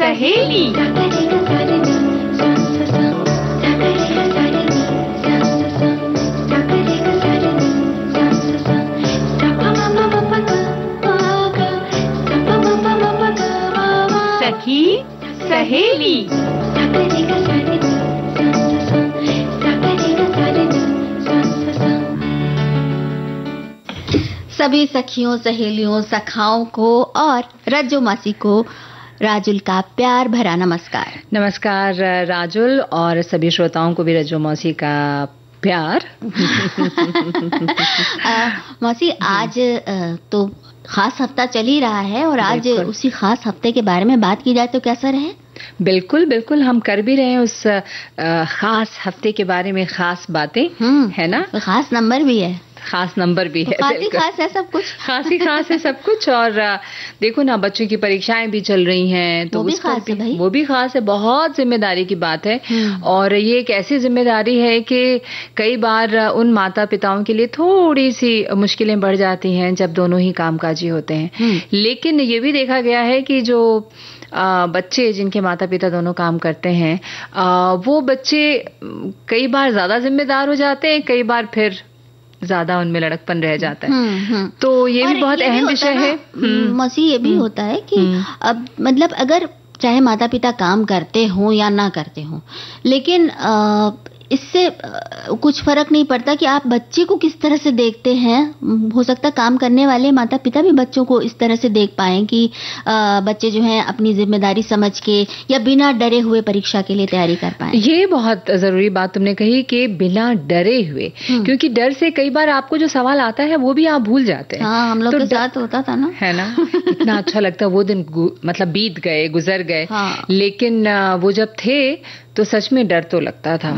सहेली। सखी सहेली। सभी सखियों, सहेलियों, सखाओं को और रज्जो मासी को राजुल का प्यार भरा नमस्कार। नमस्कार राजुल और सभी श्रोताओं को भी रज्जो मौसी का प्यार। मौसी, आज तो खास हफ्ता चल ही रहा है और आज उसी खास हफ्ते के बारे में बात की जाए तो कैसा रहे? बिल्कुल बिल्कुल, हम कर भी रहे हैं उस खास हफ्ते के बारे में खास बातें, है ना? खास नंबर भी है, खास नंबर भी है, खास ही खास है सब कुछ, खास ही खास है सब कुछ। और देखो ना, बच्चों की परीक्षाएं भी चल रही हैं तो वो भी खास है भाई, वो भी खास है। बहुत जिम्मेदारी की बात है और ये एक ऐसी जिम्मेदारी है कि कई बार उन माता पिताओं के लिए थोड़ी सी मुश्किलें बढ़ जाती हैं जब दोनों ही कामकाजी होते हैं। लेकिन ये भी देखा गया है कि जो बच्चे जिनके माता पिता दोनों काम करते हैं, वो बच्चे कई बार ज्यादा जिम्मेदार हो जाते हैं, कई बार फिर ज्यादा उनमें लड़कपन रह जाता है। तो ये भी बहुत अहम विषय है मौसी। ये भी होता है कि अब मतलब अगर चाहे माता पिता काम करते हो या ना करते हो, लेकिन इससे कुछ फर्क नहीं पड़ता कि आप बच्चे को किस तरह से देखते हैं। हो सकता है काम करने वाले माता पिता भी बच्चों को इस तरह से देख पाएं कि बच्चे जो हैं अपनी जिम्मेदारी समझ के या बिना डरे हुए परीक्षा के लिए तैयारी कर पाएं। ये बहुत जरूरी बात तुमने कही कि बिना डरे हुए, क्योंकि डर से कई बार आपको जो सवाल आता है वो भी आप भूल जाते हैं। हाँ, हम लोग के साथ होता था ना, है ना? इतना अच्छा लगता, वो दिन मतलब बीत गए, गुजर गए। हाँ। लेकिन वो जब थे तो सच में डर तो लगता था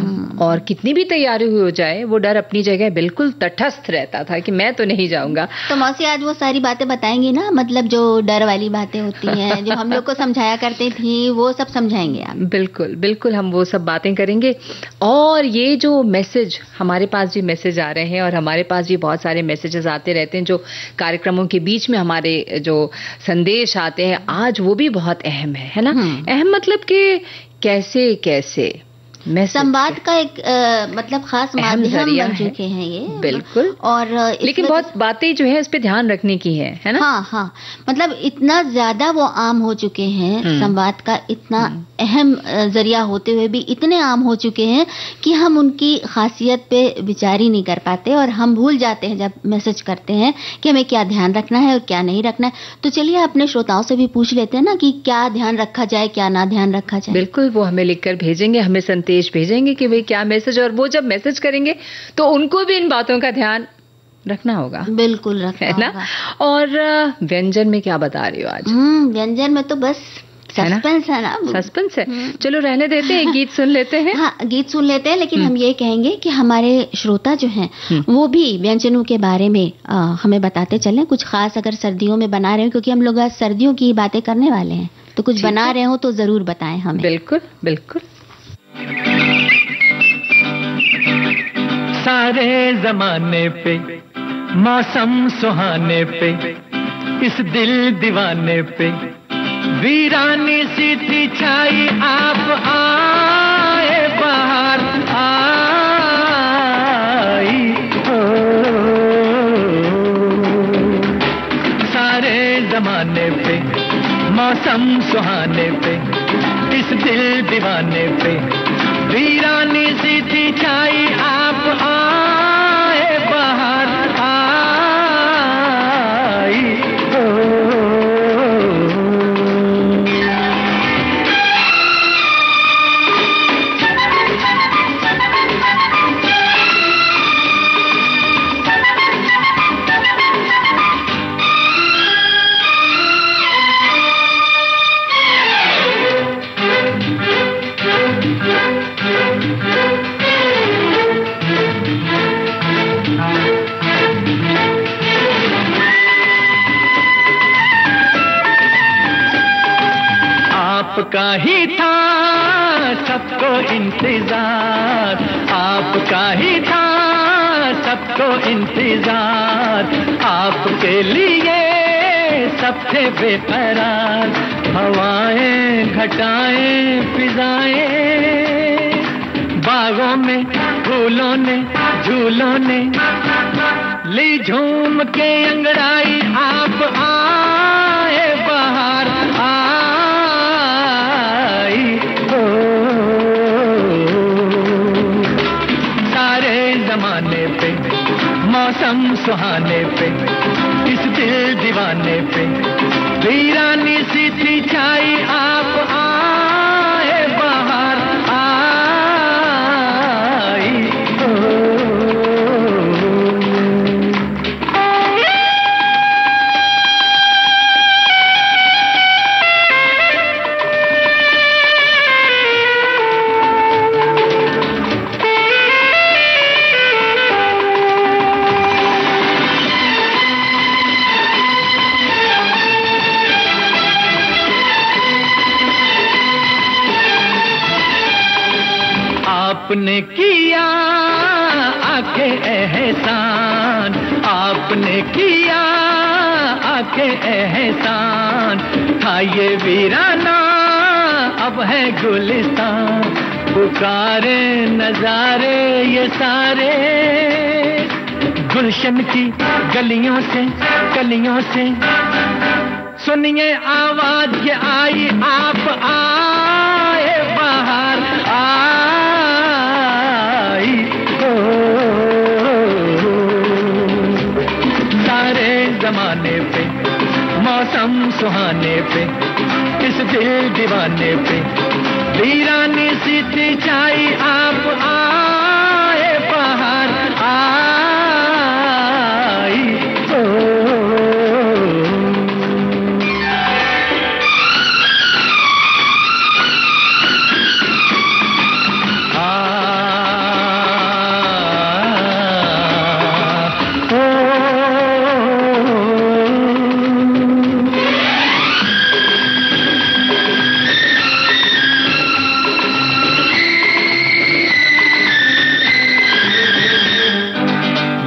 और कितनी भी तैयारी हुई हो जाए वो डर अपनी जगह बिल्कुल तटस्थ रहता था कि मैं तो नहीं जाऊंगा। तो मौसी आज वो सारी बातें बताएंगी ना, मतलब जो डर वाली बातें होती हैं जो हम लोग को समझाया करते थी, वो सब समझाएंगे आप? बिल्कुल बिल्कुल, हम वो सब बातें करेंगे। और ये जो मैसेज, हमारे पास भी मैसेज आ रहे हैं और हमारे पास भी बहुत सारे मैसेजेस आते रहते हैं जो कार्यक्रमों के बीच में हमारे जो संदेश आते हैं, आज वो भी बहुत अहम है ना? अहम मतलब कि कैसे कैसे संवाद का एक मतलब खास माध्यम बन चुके हैं ये। बिल्कुल। और लेकिन बहुत बातें जो है इस पे ध्यान रखने की है ना? हाँ हाँ, मतलब इतना ज्यादा वो आम हो चुके हैं, संवाद का इतना अहम जरिया होते हुए भी इतने आम हो चुके हैं कि हम उनकी खासियत पे विचार ही नहीं कर पाते और हम भूल जाते हैं जब मैसेज करते हैं कि हमें क्या ध्यान रखना है और क्या नहीं रखना है। तो चलिए अपने श्रोताओं से भी पूछ लेते हैं ना कि क्या ध्यान रखा जाए, क्या ना ध्यान रखा जाए। बिल्कुल, वो हमें लिखकर भेजेंगे, हमें संदेश भेजेंगे कि भाई क्या मैसेज, और वो जब मैसेज करेंगे तो उनको भी इन बातों का ध्यान रखना होगा। बिल्कुल रखना है ना? होगा। और व्यंजन में क्या बता रही हो आज? व्यंजन में तो बस सस्पेंस है ना? सस्पेंस है। चलो रहने देते हैं, गीत सुन लेते हैं। हाँ, गीत सुन लेते हैं, लेकिन हम ये कहेंगे कि हमारे श्रोता जो हैं वो भी व्यंजनों के बारे में हमें बताते चलें, कुछ खास अगर सर्दियों में बना रहे हो, क्योंकि हम लोग आज सर्दियों की बातें करने वाले हैं, तो कुछ बना रहे हो तो जरूर बताएं हमें। बिल्कुल बिल्कुल। सारे जमाने पे, मौसम सुहाने पे, इस दिल दीवाने पे वीरानी सी थी छाई, आप आए बाहर आई हो। सारे जमाने पे, मौसम सुहाने पे, इस दिल दीवाने पे वीरानी सी थी छाई, आप आए बाहर आई हो। आपका ही था सबको इंतजार, आपका ही था सबको इंतजार, आपके लिए सब थे बेकरार, हवाएं घटाएं फिजाएं, बागों में फूलों ने झूलों ने ली झूम के अंगड़ाई, आप आए बाहर आई हो। सारे जमाने पे मौसम सुहाने पे, इस दिल दीवाने पे वीरानी सी थी छाई, आप आए बाहर आई हो। आपने किया आके एहसान, आपने किया आके एहसान, था ये वीराना अब है गुलिस्तान, पुकारे नजारे ये सारे गुलशन की गलियों से कलियों से, सुनिए आवाज ये आई, आप आए बाहर आई हो। सारे जमाने पे मौसम सुहाने पे, इस दिल दीवाने पे वीरानी सी थी छाई, आप आए बाहर आई हो।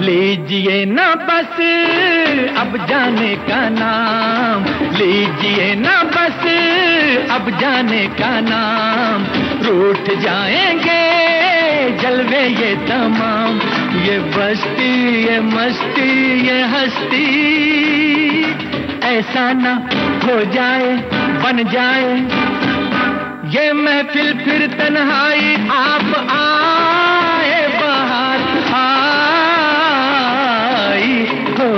लीजिए ना बस अब जाने का नाम, लीजिए ना बस अब जाने का नाम, रूठ जाएंगे जलवे ये तमाम, ये बस्ती ये मस्ती ये हस्ती, ऐसा ना हो जाए बन जाए ये महफिल फिर तन्हाई, आप आए बाहर आई हो।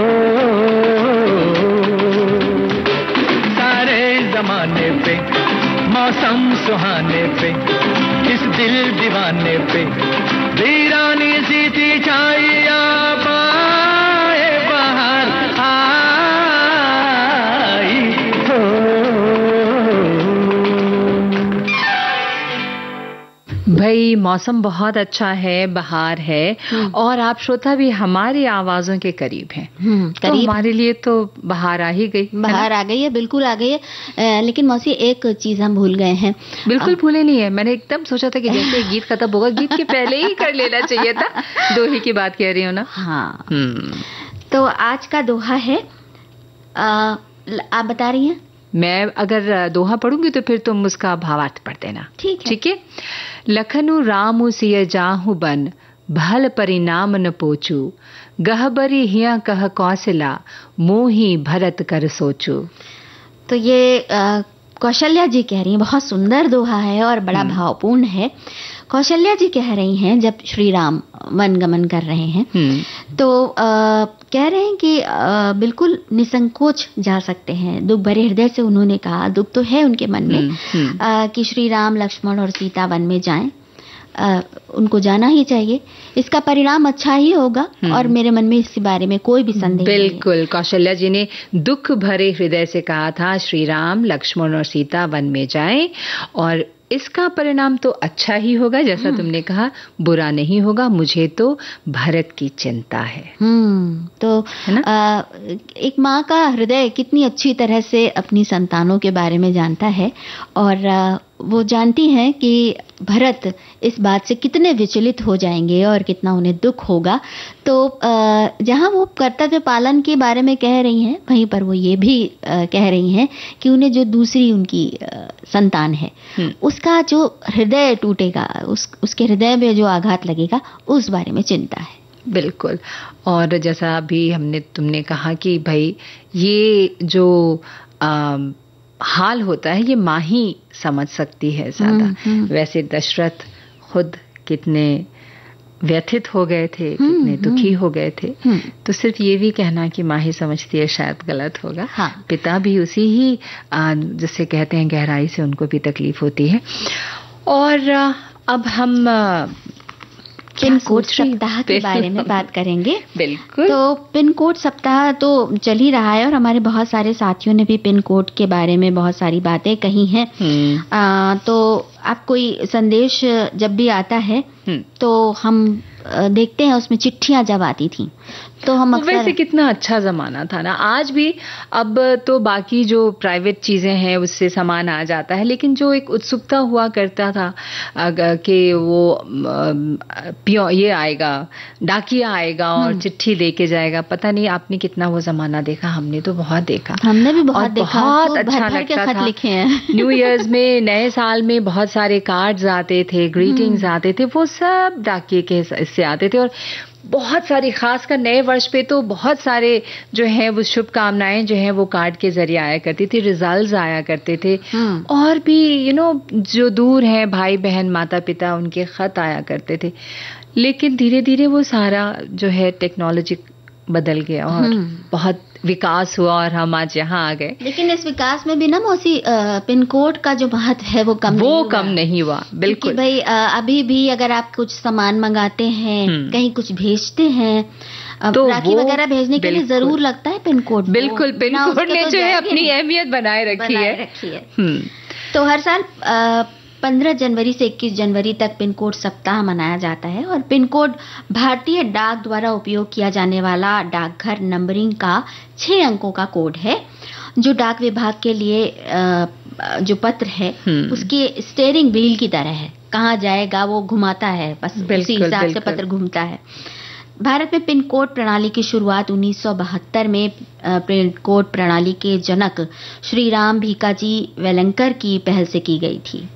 सारे जमाने पे मौसम सुहाने पे, इस दिल दीवाने पे वीरानी सी थी छाई, आप आए बाहर आई हो। भाई मौसम बहुत अच्छा है, बहार है, और आप श्रोता भी हमारी आवाजों के करीब हैं, तो हमारे लिए तो बहार आ ही गई, बहार आ गई है, बिल्कुल आ गई है। लेकिन मौसी एक चीज हम भूल गए हैं। बिल्कुल भूले नहीं है, मैंने एकदम सोचा था कि जैसे गीत खत्म होगा, गीत के पहले ही कर लेना चाहिए था। दोहे की बात कह रही हो ना? हाँ। तो आज का दोहा है, आप बता रही हैं? मैं अगर दोहा पढ़ूंगी तो फिर तुम उसका भावार्थ पढ़ देना। ठीक है। लखनु रामु सिय जाहु बन, भल परिणाम न पोचू, गहबरी हिया कह कौशला, मोही भरत कर सोचू। तो ये कौशल्या जी कह रही हैं, बहुत सुंदर दोहा है और बड़ा भावपूर्ण है। कौशल्या जी कह रही हैं, जब श्री राम वनगमन कर रहे हैं तो कह रहे हैं कि बिल्कुल निसंकोच जा सकते हैं। दुख भरे हृदय से उन्होंने कहा, दुख तो है उनके मन में कि श्री राम लक्ष्मण और सीता वन में जाएं, उनको जाना ही चाहिए, इसका परिणाम अच्छा ही होगा और मेरे मन में इस बारे में कोई भी संदेह नहीं है। बिल्कुल, कौशल्या जी ने दुख भरे हृदय से कहा था श्री राम लक्ष्मण और सीता वन में जाएं और इसका परिणाम तो अच्छा ही होगा, जैसा तुमने कहा, बुरा नहीं होगा, मुझे तो भरत की चिंता है। तो है ना? एक माँ का हृदय कितनी अच्छी तरह से अपनी संतानों के बारे में जानता है और वो जानती हैं कि भरत इस बात से कितने विचलित हो जाएंगे और कितना उन्हें दुख होगा। तो जहां वो कर्तव्य पालन के बारे में कह रही हैं, वहीं पर वो ये भी कह रही हैं कि उन्हें जो दूसरी उनकी संतान है उसका जो हृदय टूटेगा, उसके हृदय में जो आघात लगेगा, उस बारे में चिंता है। बिल्कुल। और जैसा अभी तुमने कहा कि भाई ये जो हाल होता है ये माँ ही समझ सकती है ज्यादा। वैसे दशरथ खुद कितने व्यथित हो गए थे, कितने दुखी हो गए थे। तो सिर्फ ये भी कहना कि माँ ही समझती है शायद गलत होगा। हाँ। पिता भी उसी ही जिसे कहते हैं गहराई से उनको भी तकलीफ होती है। और अब हम पिन कोड सप्ताह के बारे में बात करेंगे। बिल्कुल। तो पिन कोड सप्ताह तो चल ही रहा है और हमारे बहुत सारे साथियों ने भी पिन कोड के बारे में बहुत सारी बातें कही हैं। तो आप कोई संदेश जब भी आता है तो हम देखते हैं उसमें चिट्ठियां जब आती थी तो हम अक्सर वैसे कितना अच्छा जमाना था ना। आज भी अब तो बाकी जो प्राइवेट चीजें हैं उससे सामान आ जाता है, लेकिन जो एक उत्सुकता हुआ करता था कि वो ये आएगा, डाकिया आएगा और चिट्ठी लेके जाएगा। पता नहीं आपने कितना वो जमाना देखा। हमने तो बहुत देखा। हमने भी बहुत देखा। बहुत अच्छा लगता था। लिखे हैं। न्यू ईयर्स में, नए साल में बहुत सारे कार्ड्स आते थे, ग्रीटिंग्स आते थे, वो सब डाकिये के इससे आते थे। और बहुत सारी, खासकर नए वर्ष पे तो बहुत सारे जो है वो शुभकामनाएं जो है वो कार्ड के जरिए आया करती थी, रिजल्ट्स आया करते थे। और भी जो दूर हैं भाई बहन माता पिता, उनके खत आया करते थे। लेकिन धीरे धीरे वो सारा जो है टेक्नोलॉजी बदल गया और बहुत विकास हुआ और हम आज यहाँ आ गए। लेकिन इस विकास में भी ना मौसी पिन कोड का जो महत्व है वो कम नहीं हुआ। बिल्कुल भाई, अभी भी अगर आप कुछ सामान मंगाते हैं, कहीं कुछ भेजते हैं, तो राखी वगैरह भेजने के लिए जरूर लगता है पिन कोड। बिल्कुल, पिन कोड ने जो है अपनी अहमियत बनाए रखी है। तो हर साल 15 जनवरी से 21 जनवरी तक पिन कोड सप्ताह मनाया जाता है। और पिन कोड भारतीय डाक द्वारा उपयोग किया जाने वाला डाकघर नंबरिंग का 6 अंकों का कोड है, जो डाक विभाग के लिए जो पत्र है उसके स्टीयरिंग व्हील की तरह है। कहाँ जाएगा वो घुमाता है, बस उसी हिसाब से पत्र घूमता है। भारत में पिन कोड प्रणाली की शुरुआत 1972 में पिन कोड प्रणाली के जनक श्री राम भीकाजी वेलंकर की पहल से की गई थी।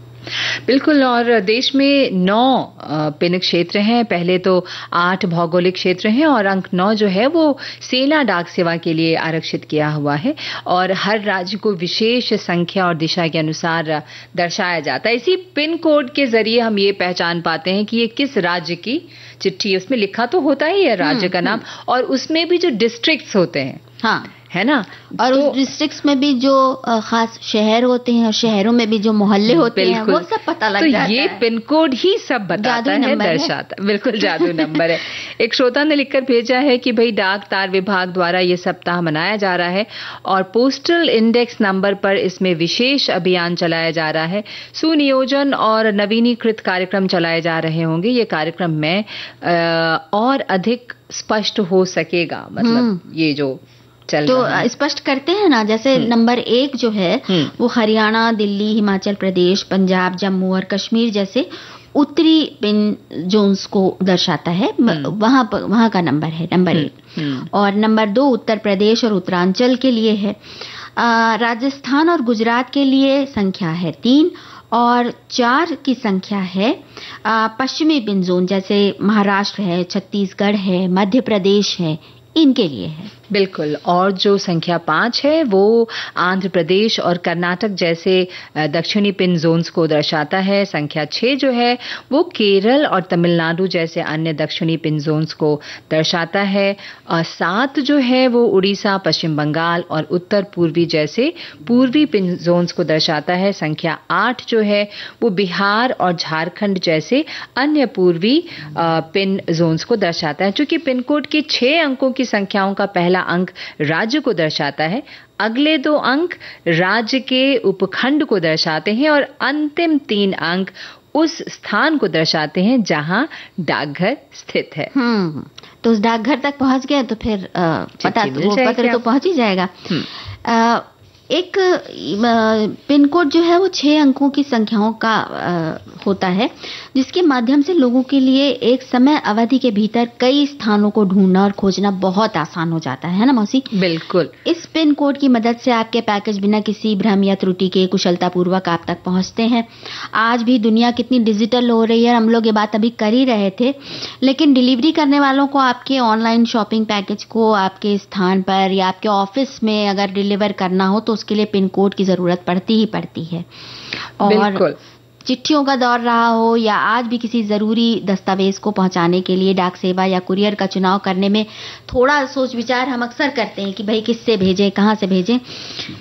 बिल्कुल। और देश में 9 पिन क्षेत्र हैं। पहले तो 8 भौगोलिक क्षेत्र हैं और अंक 9 जो है वो सेना डाक सेवा के लिए आरक्षित किया हुआ है। और हर राज्य को विशेष संख्या और दिशा के अनुसार दर्शाया जाता है। इसी पिन कोड के जरिए हम ये पहचान पाते हैं कि ये किस राज्य की चिट्ठी है। उसमें लिखा तो होता ही है राज्य का नाम, और उसमें भी जो डिस्ट्रिक्ट्स होते हैं, हाँ, है ना, और उस डिस्ट्रिक्ट्स में भी जो खास शहर होते हैं और शहरों में भी जो मोहल्ले होते हैं वो सब पता लग जाता है। तो ये पिन कोड ही सब बताता है, दर्शाता है। बिल्कुल जादू नंबर है। एक श्रोता ने लिखकर भेजा है कि भाई डाक तार विभाग द्वारा ये सप्ताह मनाया जा रहा है और पोस्टल इंडेक्स नंबर पर इसमें विशेष अभियान चलाया जा रहा है। सुनियोजन और नवीनीकृत कार्यक्रम चलाए जा रहे होंगे। ये कार्यक्रम में और अधिक स्पष्ट हो सकेगा। मतलब ये जो तो स्पष्ट करते हैं ना, जैसे नंबर 1 जो है वो हरियाणा, दिल्ली, हिमाचल प्रदेश, पंजाब, जम्मू और कश्मीर जैसे उत्तरी पिन जोन्स को दर्शाता है। वहां का नंबर है नंबर 1। और नंबर 2 उत्तर प्रदेश और उत्तरांचल के लिए है। राजस्थान और गुजरात के लिए संख्या है 3 और 4 की संख्या है पश्चिमी पिन जोन, जैसे महाराष्ट्र है, छत्तीसगढ़ है, मध्य प्रदेश है, इनके लिए है। बिल्कुल। और जो संख्या 5 है वो आंध्र प्रदेश और कर्नाटक जैसे दक्षिणी पिन जोन्स को दर्शाता है। संख्या 6 जो है वो केरल और तमिलनाडु जैसे अन्य दक्षिणी पिन जोन्स को दर्शाता है। और 7 जो है वो उड़ीसा, पश्चिम बंगाल और उत्तर पूर्वी जैसे पूर्वी पिन जोन्स को दर्शाता है। संख्या 8 जो है वो बिहार और झारखंड जैसे अन्य पूर्वी पिन जोन्स को दर्शाता है। चूंकि पिन कोड के 6 अंकों की संख्याओं का पहला अंक राज्य को दर्शाता है, अगले 2 अंक राज्य के उपखंड को दर्शाते हैं और अंतिम 3 अंक उस स्थान को दर्शाते हैं जहां डाकघर स्थित है। तो उस डाकघर तक पहुंच गए तो फिर वो पत्र तो पहुंच ही जाएगा। एक पिन कोड जो है वो 6 अंकों की संख्याओं का होता है, जिसके माध्यम से लोगों के लिए एक समय अवधि के भीतर कई स्थानों को ढूंढना और खोजना बहुत आसान हो जाता है ना मौसी? बिल्कुल। इस पिन कोड की मदद से आपके पैकेज बिना किसी भ्रम या त्रुटि के कुशलतापूर्वक आप तक पहुंचते हैं। आज भी दुनिया कितनी डिजिटल हो रही है, हम लोग ये बात अभी कर ही रहे थे, लेकिन डिलीवरी करने वालों को आपके ऑनलाइन शॉपिंग पैकेज को आपके स्थान पर या आपके ऑफिस में अगर डिलीवर करना हो तो उसके लिए पिन कोड की जरूरत पड़ती ही पड़ती है। और चिट्ठियों का दौर रहा हो या आज भी किसी जरूरी दस्तावेज को पहुंचाने के लिए डाक सेवा या कुरियर का चुनाव करने में थोड़ा सोच विचार हम अक्सर करते हैं कि भाई किससे भेजें, कहां से भेजें,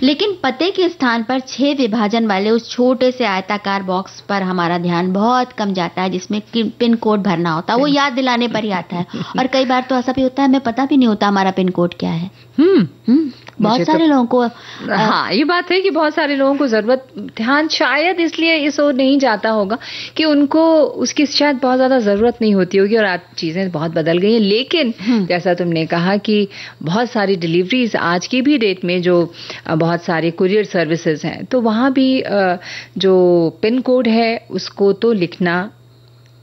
लेकिन पते के स्थान पर 6 विभाजन वाले उस छोटे से आयताकार बॉक्स पर हमारा ध्यान बहुत कम जाता है, जिसमें पिन कोड भरना होता है। वो याद दिलाने पर ही आता है, और कई बार तो ऐसा भी होता है हमें पता भी नहीं होता हमारा पिन कोड क्या है। बहुत सारे लोगों को हाँ, ये बात है कि बहुत सारे लोगों को जरूरत ध्यान शायद इसलिए इस ओर नहीं जाता होगा कि उनको उसकी शायद बहुत ज्यादा जरूरत नहीं होती होगी, और आज चीजें बहुत बदल गई हैं। लेकिन जैसा तुमने कहा कि बहुत सारी डिलीवरीज आज की भी डेट में जो बहुत सारे कुरियर सर्विसेज हैं, तो वहां भी जो पिन कोड है उसको तो लिखना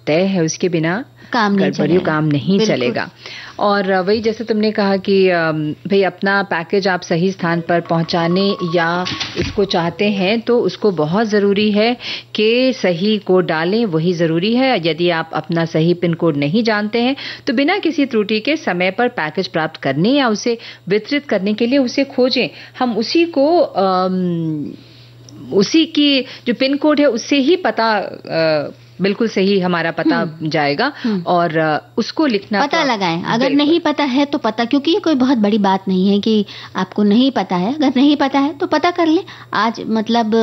तय है, उसके बिना काम नहीं चलेगा। और वही जैसे तुमने कहा कि भाई अपना पैकेज आप सही स्थान पर पहुंचाने या इसको चाहते हैं तो उसको बहुत ज़रूरी है कि सही कोड डालें, वही ज़रूरी है। यदि आप अपना सही पिन कोड नहीं जानते हैं तो बिना किसी त्रुटि के समय पर पैकेज प्राप्त करने या उसे वितरित करने के लिए उसे खोजें। हम उसी को उसी की जो पिन कोड है उससे ही पता बिल्कुल सही हमारा पता जाएगा, और उसको लिखना पता लगाएं। अगर नहीं पता है तो पता, क्योंकि ये कोई बहुत बड़ी बात नहीं है कि आपको नहीं पता है। अगर नहीं पता है तो पता कर ले। आज मतलब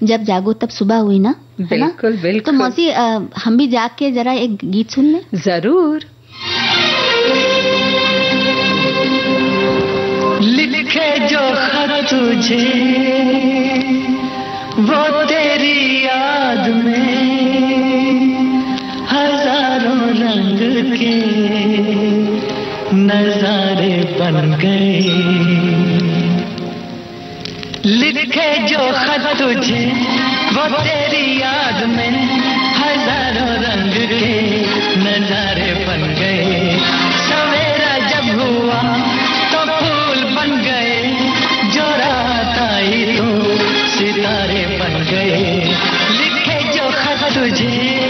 जब जागो तब सुबह हुई ना, बिल्कुल बिल्कुल। तो मौसी हम भी जाग के जरा एक गीत सुन लें। जरूर। लिखे जो खत तुझे वो तेरी याद में हजारों रंग के नजारे बन गए। लिखे जो खत तुझे वो तेरी याद में हजारों रंग के नजारे बन गए। सवेरा जब हुआ तो फूल बन गए, जो रात आई तो सितारे बन गए। लिखे जो खत तुझे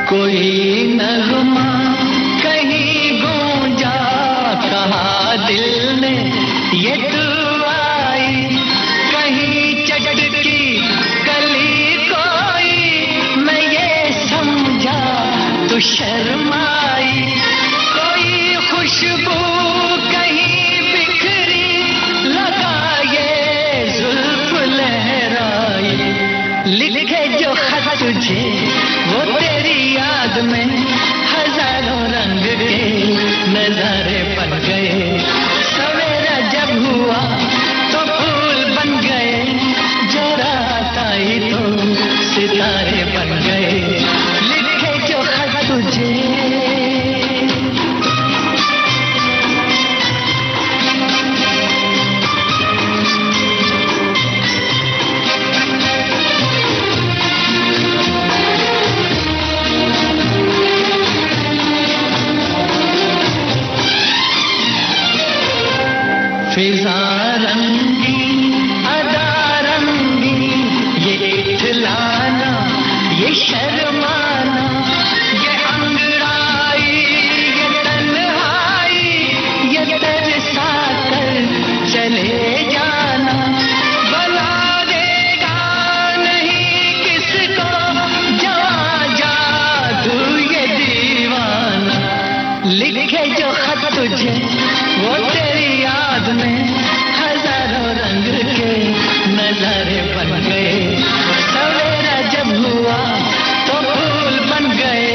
कोई नगमा कहीं गूंजा, कहा दिल ने ये दुआई, कहीं चटकी कली कोई मैं ये समझा तो शर्माई। कोई खुशबू कहीं बिखरी, लगा ये जुल्फ लहराई। लिखे जो खत तुझे वो तेरी याद में हजारों रंग के नजारे बन गए। सवेरा जब हुआ तो फूल बन गए, जो रात आई तो सितारे बन गए। लिखे जो खत तुझे फिजा रंगी अदा रंगी, ये इठलाना ये शर्माना, ये अंगड़ाई ये तन्हाई, ये तरसा कर चले जाना। बना देगा नहीं किसको जवां जादू ये दीवाना। लिखे जो खत तुझे वो तेरी याद में हजारों रंग के नजारे बन गए। सवेरा जब हुआ तो फूल बन गए,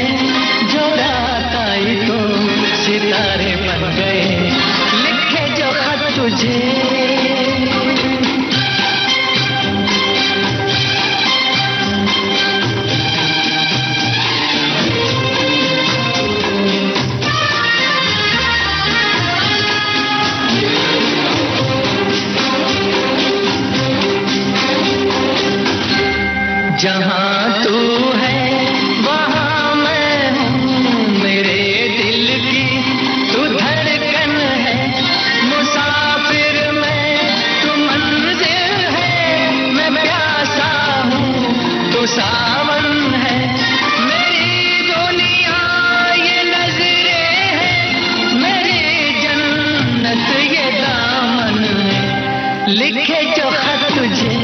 जो रात आई तो सितारे बन गए, लिखे जो खत तुझे। जहाँ तू है वहाँ मैं हूँ, मेरे दिल की तू धड़कन है, मुसाफिर मैं तू मंजिल है, मैं प्यासा हूँ तू सावन है, मेरी दुनिया ये नजरें हैं, मेरी जन्नत ये दामन है, लिखे जो खत तुझे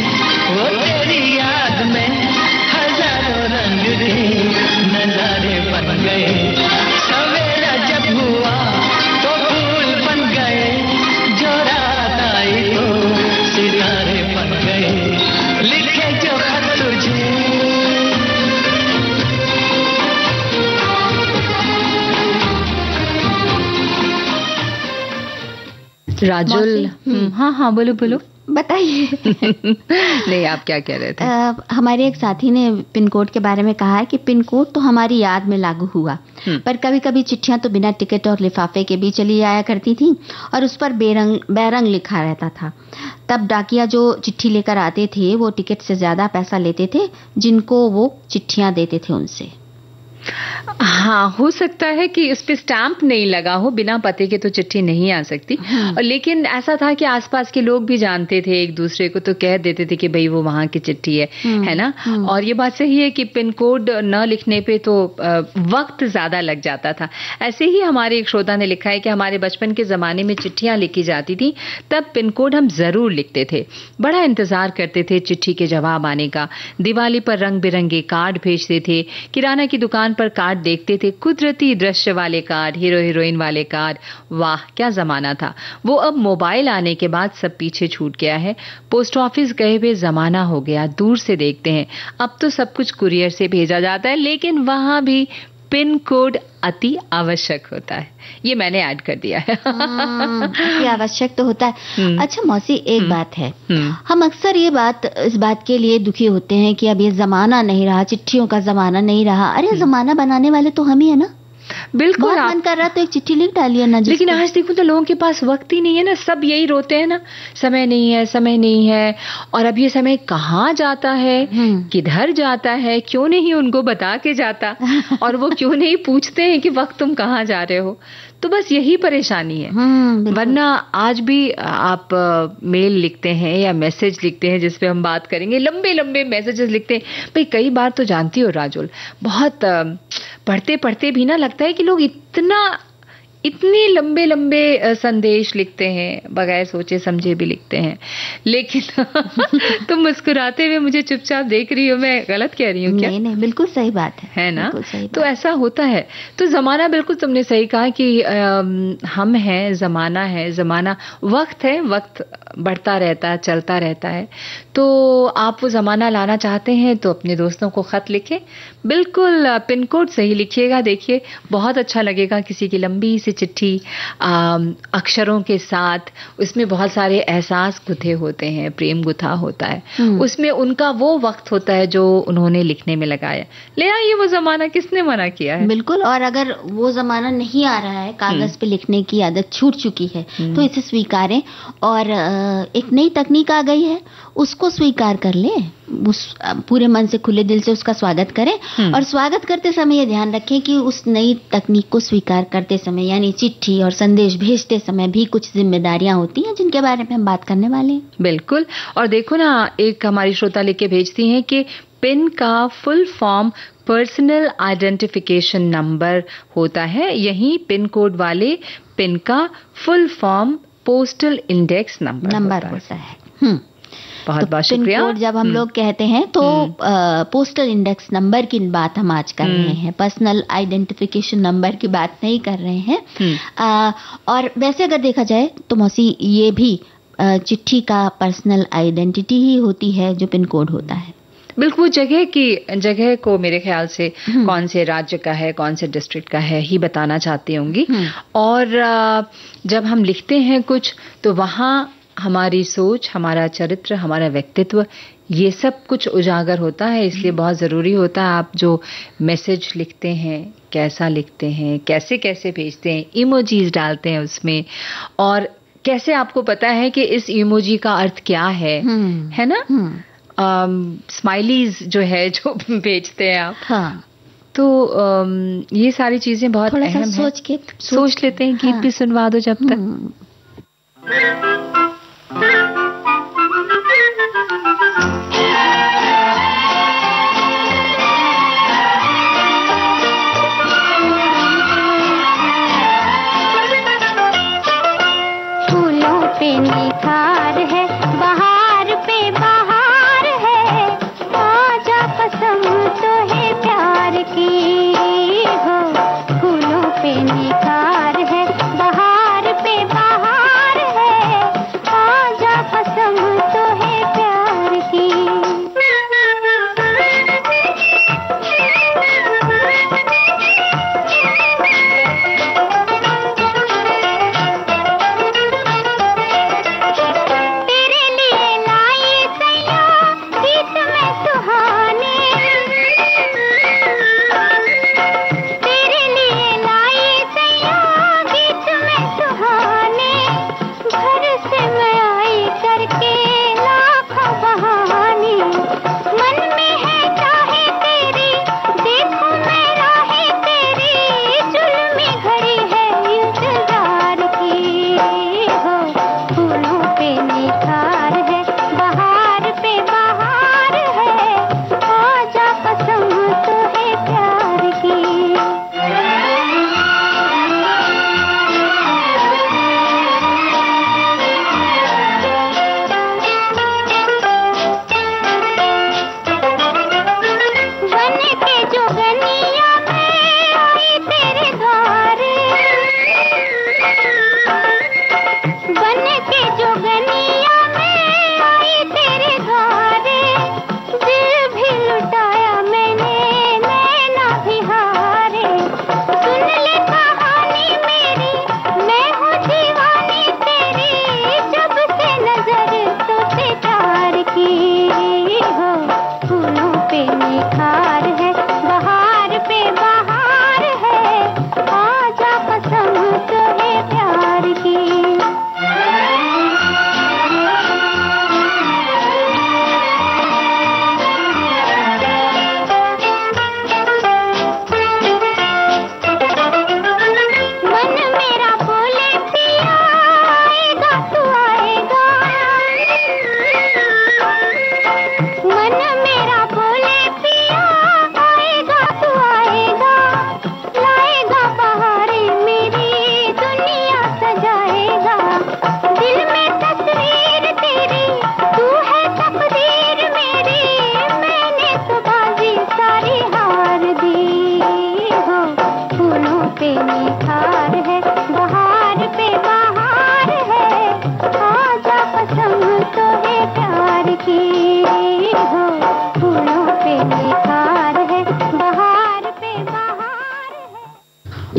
वो तेरी याद में हजारों रंग के नजारे बन गए, सवेरा जब हुआ तो फूल बन गए, जो रात आई तो सितारे बन गए, लिखे जो खत तुझे। राजुल, हाँ बोलो बोलो, बताइए। नहीं, आप क्या कह रहे थे? हमारे एक साथी ने पिन कोड के बारे में कहा है कि पिन कोड तो हमारी याद में लागू हुआ, पर कभी कभी चिट्ठियां तो बिना टिकट और लिफाफे के भी चली आया करती थी और उस पर बैरंग लिखा रहता था। तब डाकिया जो चिट्ठी लेकर आते थे वो टिकट से ज्यादा पैसा लेते थे जिनको वो चिट्ठियां देते थे उनसे। हाँ, हो सकता है कि उस पे स्टैंप नहीं लगा हो, बिना पते के तो चिट्ठी नहीं आ सकती। और लेकिन ऐसा था कि आसपास के लोग भी जानते थे एक दूसरे को, तो कह देते थे कि भाई वो वहां की चिट्ठी है ना। और ये बात सही है कि पिन कोड न लिखने पे तो वक्त ज्यादा लग जाता था। ऐसे ही हमारे एक श्रोता ने लिखा है कि हमारे बचपन के जमाने में चिट्ठियां लिखी जाती थी, तब पिन कोड हम जरूर लिखते थे, बड़ा इंतजार करते थे चिट्ठी के जवाब आने का। दिवाली पर रंग बिरंगे कार्ड भेजते थे, किराना की दुकान पर कार्ड देखते थे, कुदरती दृश्य वाले कार्ड, हीरो हीरोइन वाले कार्ड। वाह क्या जमाना था वो। अब मोबाइल आने के बाद सब पीछे छूट गया है। पोस्ट ऑफिस गए हुए जमाना हो गया, दूर से देखते हैं। अब तो सब कुछ कुरियर से भेजा जाता है, लेकिन वहां भी पिन कोड अति आवश्यक होता है। ये मैंने ऐड कर दिया है। अति आवश्यक तो होता है। अच्छा मौसी, एक बात है, हम अक्सर इस बात के लिए दुखी होते हैं कि अब ये जमाना नहीं रहा, चिट्ठियों का जमाना नहीं रहा। अरे जमाना बनाने वाले तो हम ही है ना। बिल्कुल, बहुत मन कर रहा तो एक चिट्ठी लिख डालिए ना। लेकिन आज देखो तो लोगों के पास वक्त ही नहीं है ना, सब यही रोते हैं ना, समय नहीं है, समय नहीं है। और अब ये समय कहाँ जाता है, किधर जाता है, क्यों नहीं उनको बता के जाता, और वो क्यों नहीं पूछते हैं कि वक्त तुम कहाँ जा रहे हो। तो बस यही परेशानी है। वरना आज भी आप मेल लिखते हैं या मैसेज लिखते हैं, जिस पे हम बात करेंगे, लंबे लंबे मैसेजेस लिखते हैं। भाई कई बार तो जानती हो राजुल, बहुत पढ़ते पढ़ते भी ना लगता है कि लोग इतने लंबे लंबे संदेश लिखते हैं, बगैर सोचे समझे भी लिखते हैं। लेकिन तुम मुस्कुराते हुए मुझे चुपचाप देख रही हो, मैं गलत कह रही हूँ क्या? नहीं, बिल्कुल सही बात है ना। तो ऐसा होता है। तो जमाना, बिल्कुल तुमने सही कहा कि हम हैं, जमाना है, जमाना वक्त है, वक्त बढ़ता रहता है, चलता रहता है। तो आप वो जमाना लाना चाहते हैं तो अपने दोस्तों को खत लिखें, बिल्कुल पिन कोड सही लिखिएगा। देखिए बहुत अच्छा लगेगा किसी की लंबी सी चिट्ठी अक्षरों के साथ, उसमें बहुत सारे एहसास गुथे होते हैं, प्रेम गुथा होता है, उसमें उनका वो वक्त होता है जो उन्होंने लिखने में लगाया। ले आइए वो जमाना, किसने मना किया है। बिल्कुल। और अगर वो जमाना नहीं आ रहा है, कागज पे लिखने की आदत छूट चुकी है, तो इसे स्वीकारें। और एक नई तकनीक आ गई है, उसको स्वीकार कर ले, उस पूरे मन से खुले दिल से उसका स्वागत करें। और स्वागत करते समय ये ध्यान रखें कि उस नई तकनीक को स्वीकार करते समय, यानी चिट्ठी और संदेश भेजते समय भी कुछ जिम्मेदारियां होती हैं, जिनके बारे में हम बात करने वाले हैं। बिल्कुल। और देखो ना, एक हमारी श्रोता लेके भेजती हैं कि पिन का full form personal identification number होता है। यही पिन कोड वाले पिन का full form postal index number होता है। बहुत बहुत शुक्रिया। पिन कोड जब हम लोग कहते हैं तो पोस्टल इंडेक्स नंबर की बात हम आज कर रहे हैं, पर्सनल आइडेंटिफिकेशन नंबर की बात नहीं कर रहे हैं। और वैसे अगर देखा जाए तो मौसी, ये भी चिट्ठी का पर्सनल आइडेंटिटी ही होती है जो पिन कोड होता है। बिल्कुल जगह को मेरे ख्याल से कौन से राज्य का है, कौन से डिस्ट्रिक्ट का है ही बताना चाहती होंगी। और जब हम लिखते हैं कुछ तो वहाँ हमारी सोच, हमारा चरित्र, हमारा व्यक्तित्व, ये सब कुछ उजागर होता है। इसलिए बहुत ज़रूरी होता है आप जो मैसेज लिखते हैं कैसा लिखते हैं, कैसे कैसे भेजते हैं, इमोजीज डालते हैं उसमें, और कैसे आपको पता है कि इस इमोजी का अर्थ क्या है ना? स्माइलीज जो है जो भेजते हैं आप, हाँ। तो ये सारी चीजें बहुत अहम है। सोच लेते हैं, गीत भी सुनवा दो जब तक। फूलों पे निखार है, बहार पे बहार है, आजा कसम तो है प्यार की हो। फूलों पे निखार है, बहार पे बहार है, आजा कसम तो है प्यार की।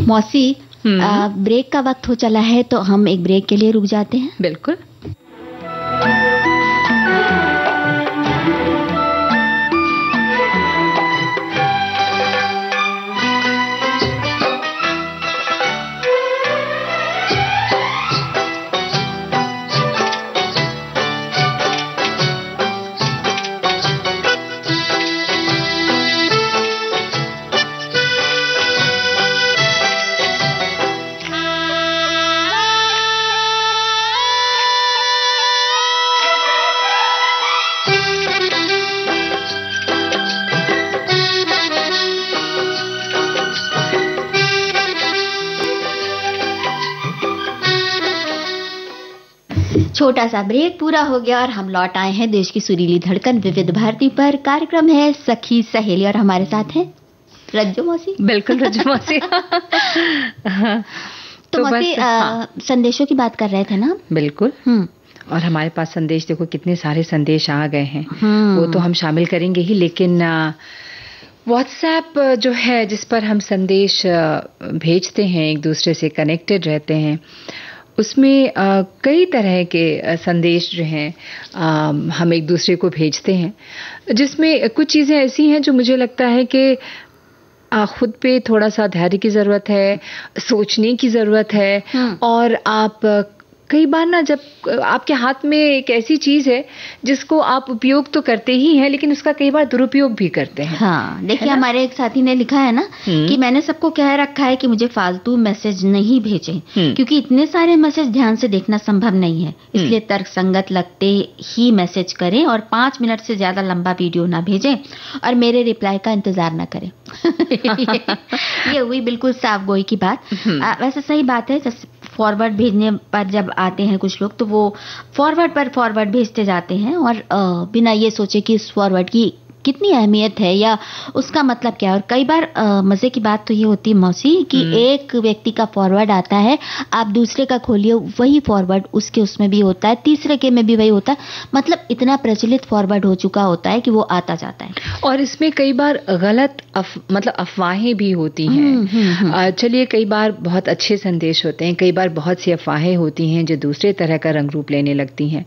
मौसी, ब्रेक का वक्त हो चला है तो हम एक ब्रेक के लिए रुक जाते हैं। बिल्कुल। छोटा सा ब्रेक पूरा हो गया और हम लौट आए हैं देश की सुरीली धड़कन विविध भारती पर। कार्यक्रम है सखी सहेली और हमारे साथ हैं रज्जू मौसी। बिल्कुल रज्जू मौसी। तो मौसी संदेशों की बात कर रहे थे ना? बिल्कुल। और हमारे पास संदेश, देखो कितने सारे संदेश आ गए हैं, वो तो हम शामिल करेंगे ही, लेकिन व्हाट्सएप जो है जिस पर हम संदेश भेजते हैं, एक दूसरे से कनेक्टेड रहते हैं, उसमें कई तरह के संदेश जो हैं हम एक दूसरे को भेजते हैं, जिसमें कुछ चीज़ें ऐसी हैं जो मुझे लगता है कि खुद पे थोड़ा सा धैर्य की ज़रूरत है, सोचने की ज़रूरत है। और आप कई बार ना, जब आपके हाथ में एक ऐसी चीज है जिसको आप उपयोग तो करते ही हैं, लेकिन उसका कई बार दुरुपयोग भी करते हैं। हाँ, देखिए हमारे एक साथी ने लिखा है ना कि मैंने सबको कह रखा है कि मुझे फालतू मैसेज नहीं भेजें, क्योंकि इतने सारे मैसेज ध्यान से देखना संभव नहीं है, इसलिए तर्कसंगत लगते ही मैसेज करें और 5 मिनट से ज्यादा लंबा वीडियो ना भेजें और मेरे रिप्लाई का इंतजार ना करें। ये हुई बिल्कुल साफ गोई की बात। वैसे सही बात है, जैसे फॉरवर्ड भेजने पर जब आते हैं कुछ लोग, तो वो फॉरवर्ड पर फॉरवर्ड भेजते जाते हैं और बिना ये सोचे कि इस फॉरवर्ड की कितनी अहमियत है या उसका मतलब क्या है। और कई बार मजे की बात तो ये होती है मौसी कि एक व्यक्ति का फॉरवर्ड आता है, आप दूसरे का खोलिए, वही फॉरवर्ड उसके उसमें भी होता है, तीसरे के में भी वही होता है, मतलब इतना प्रचलित फॉरवर्ड हो चुका होता है कि वो आता जाता है। और इसमें कई बार गलत मतलब अफवाहें भी होती हैं। चलिए, कई बार बहुत अच्छे संदेश होते हैं, कई बार बहुत सी अफवाहें होती हैं जो दूसरे तरह का रंग रूप लेने लगती हैं।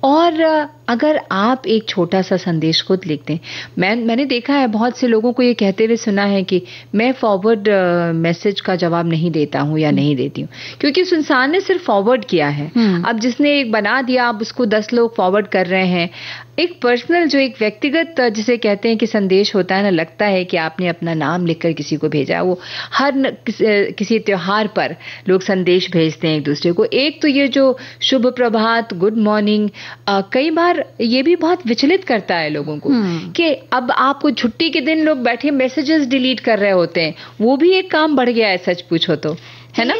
और अगर आप एक छोटा सा संदेश खुद लिखते हैं, मैंने देखा है बहुत से लोगों को ये कहते हुए सुना है कि मैं फॉरवर्ड मैसेज का जवाब नहीं देता हूँ या नहीं देती हूँ, क्योंकि उस इंसान ने सिर्फ फॉरवर्ड किया है। अब जिसने एक बना दिया, अब उसको 10 लोग फॉरवर्ड कर रहे हैं। एक पर्सनल, जो एक व्यक्तिगत जिसे कहते हैं कि संदेश होता है ना, लगता है कि आपने अपना नाम लिखकर किसी को भेजा। वो हर किसी त्योहार पर लोग संदेश भेजते हैं एक दूसरे को। एक तो ये जो शुभ प्रभात, गुड मॉर्निंग, कई बार ये भी बहुत विचलित करता है लोगों को कि अब आपको छुट्टी के दिन लोग बैठे मैसेजेस डिलीट कर रहे होते हैं। वो भी एक काम बढ़ गया है, सच पूछो तो, है ना।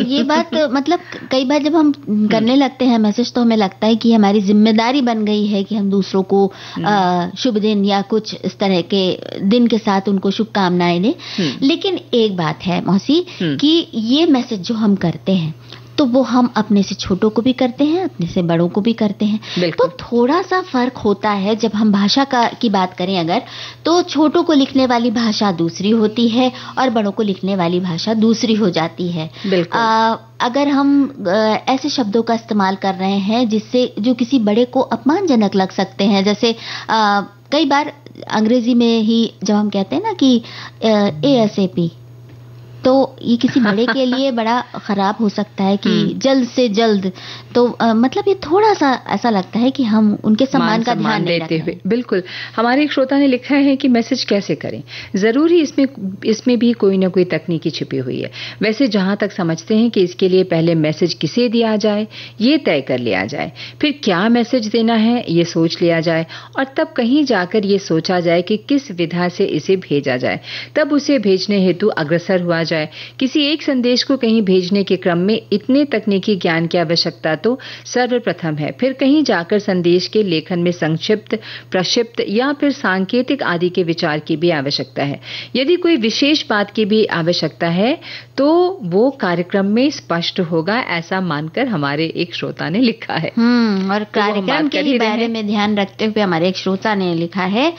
ये बात मतलब कई बार जब हम करने लगते हैं मैसेज, तो हमें लगता है कि हमारी जिम्मेदारी बन गई है कि हम दूसरों को शुभ दिन या कुछ इस तरह के दिन के साथ उनको शुभकामनाएं दें। लेकिन एक बात है मौसी कि ये मैसेज जो हम करते हैं, तो वो हम अपने से छोटों को भी करते हैं, अपने से बड़ों को भी करते हैं। तो थोड़ा सा फर्क होता है। जब हम भाषा की बात करें अगर, तो छोटों को लिखने वाली भाषा दूसरी होती है और बड़ों को लिखने वाली भाषा दूसरी हो जाती है। अगर हम ऐसे शब्दों का इस्तेमाल कर रहे हैं जिससे जो किसी बड़े को अपमानजनक लग सकते हैं, जैसे कई बार अंग्रेजी में ही जब हम कहते हैं ना कि ASAP, तो ये किसी बड़े के लिए बड़ा खराब हो सकता है कि जल्द से जल्द। तो मतलब ये थोड़ा सा ऐसा लगता है कि हम उनके सम्मान का ध्यान देते हुए। बिल्कुल। हमारे एक श्रोता ने लिखा है कि मैसेज कैसे करें, जरूरी इसमें भी कोई ना कोई तकनीकी छिपी हुई है। वैसे जहां तक समझते हैं कि इसके लिए पहले मैसेज किसे दिया जाए ये तय कर लिया जाए, फिर क्या मैसेज देना है ये सोच लिया जाए, और तब कहीं जाकर ये सोचा जाए कि किस विधा से इसे भेजा जाए, तब उसे भेजने हेतु अग्रसर हुआ जाए। किसी एक संदेश को कहीं भेजने के क्रम में इतने तकनीकी ज्ञान की आवश्यकता तो सर्वप्रथम है। फिर कहीं जाकर संदेश के लेखन में संक्षिप्त, प्रक्षिप्त या फिर सांकेतिक आदि के विचार की भी आवश्यकता है। यदि कोई विशेष बात की भी आवश्यकता है तो वो कार्यक्रम में स्पष्ट होगा, ऐसा मानकर हमारे एक श्रोता ने लिखा है। और कार्यक्रम के बारे में ध्यान रखते हुए हमारे एक श्रोता ने लिखा है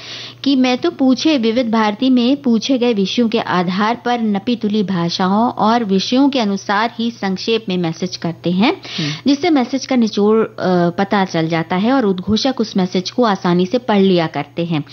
कि मैं तो पूछे विविध भारती में पूछे गए विषयों के आधार पर नपी तुली भाषाओं और विषयों के अनुसार ही संक्षेप में मैसेज करते हैं, जिससे मैसेज का निचोड़ पता चल जाता है और उद्घोषक उस मैसेज को आसानी से पढ़ लिया करते हैं,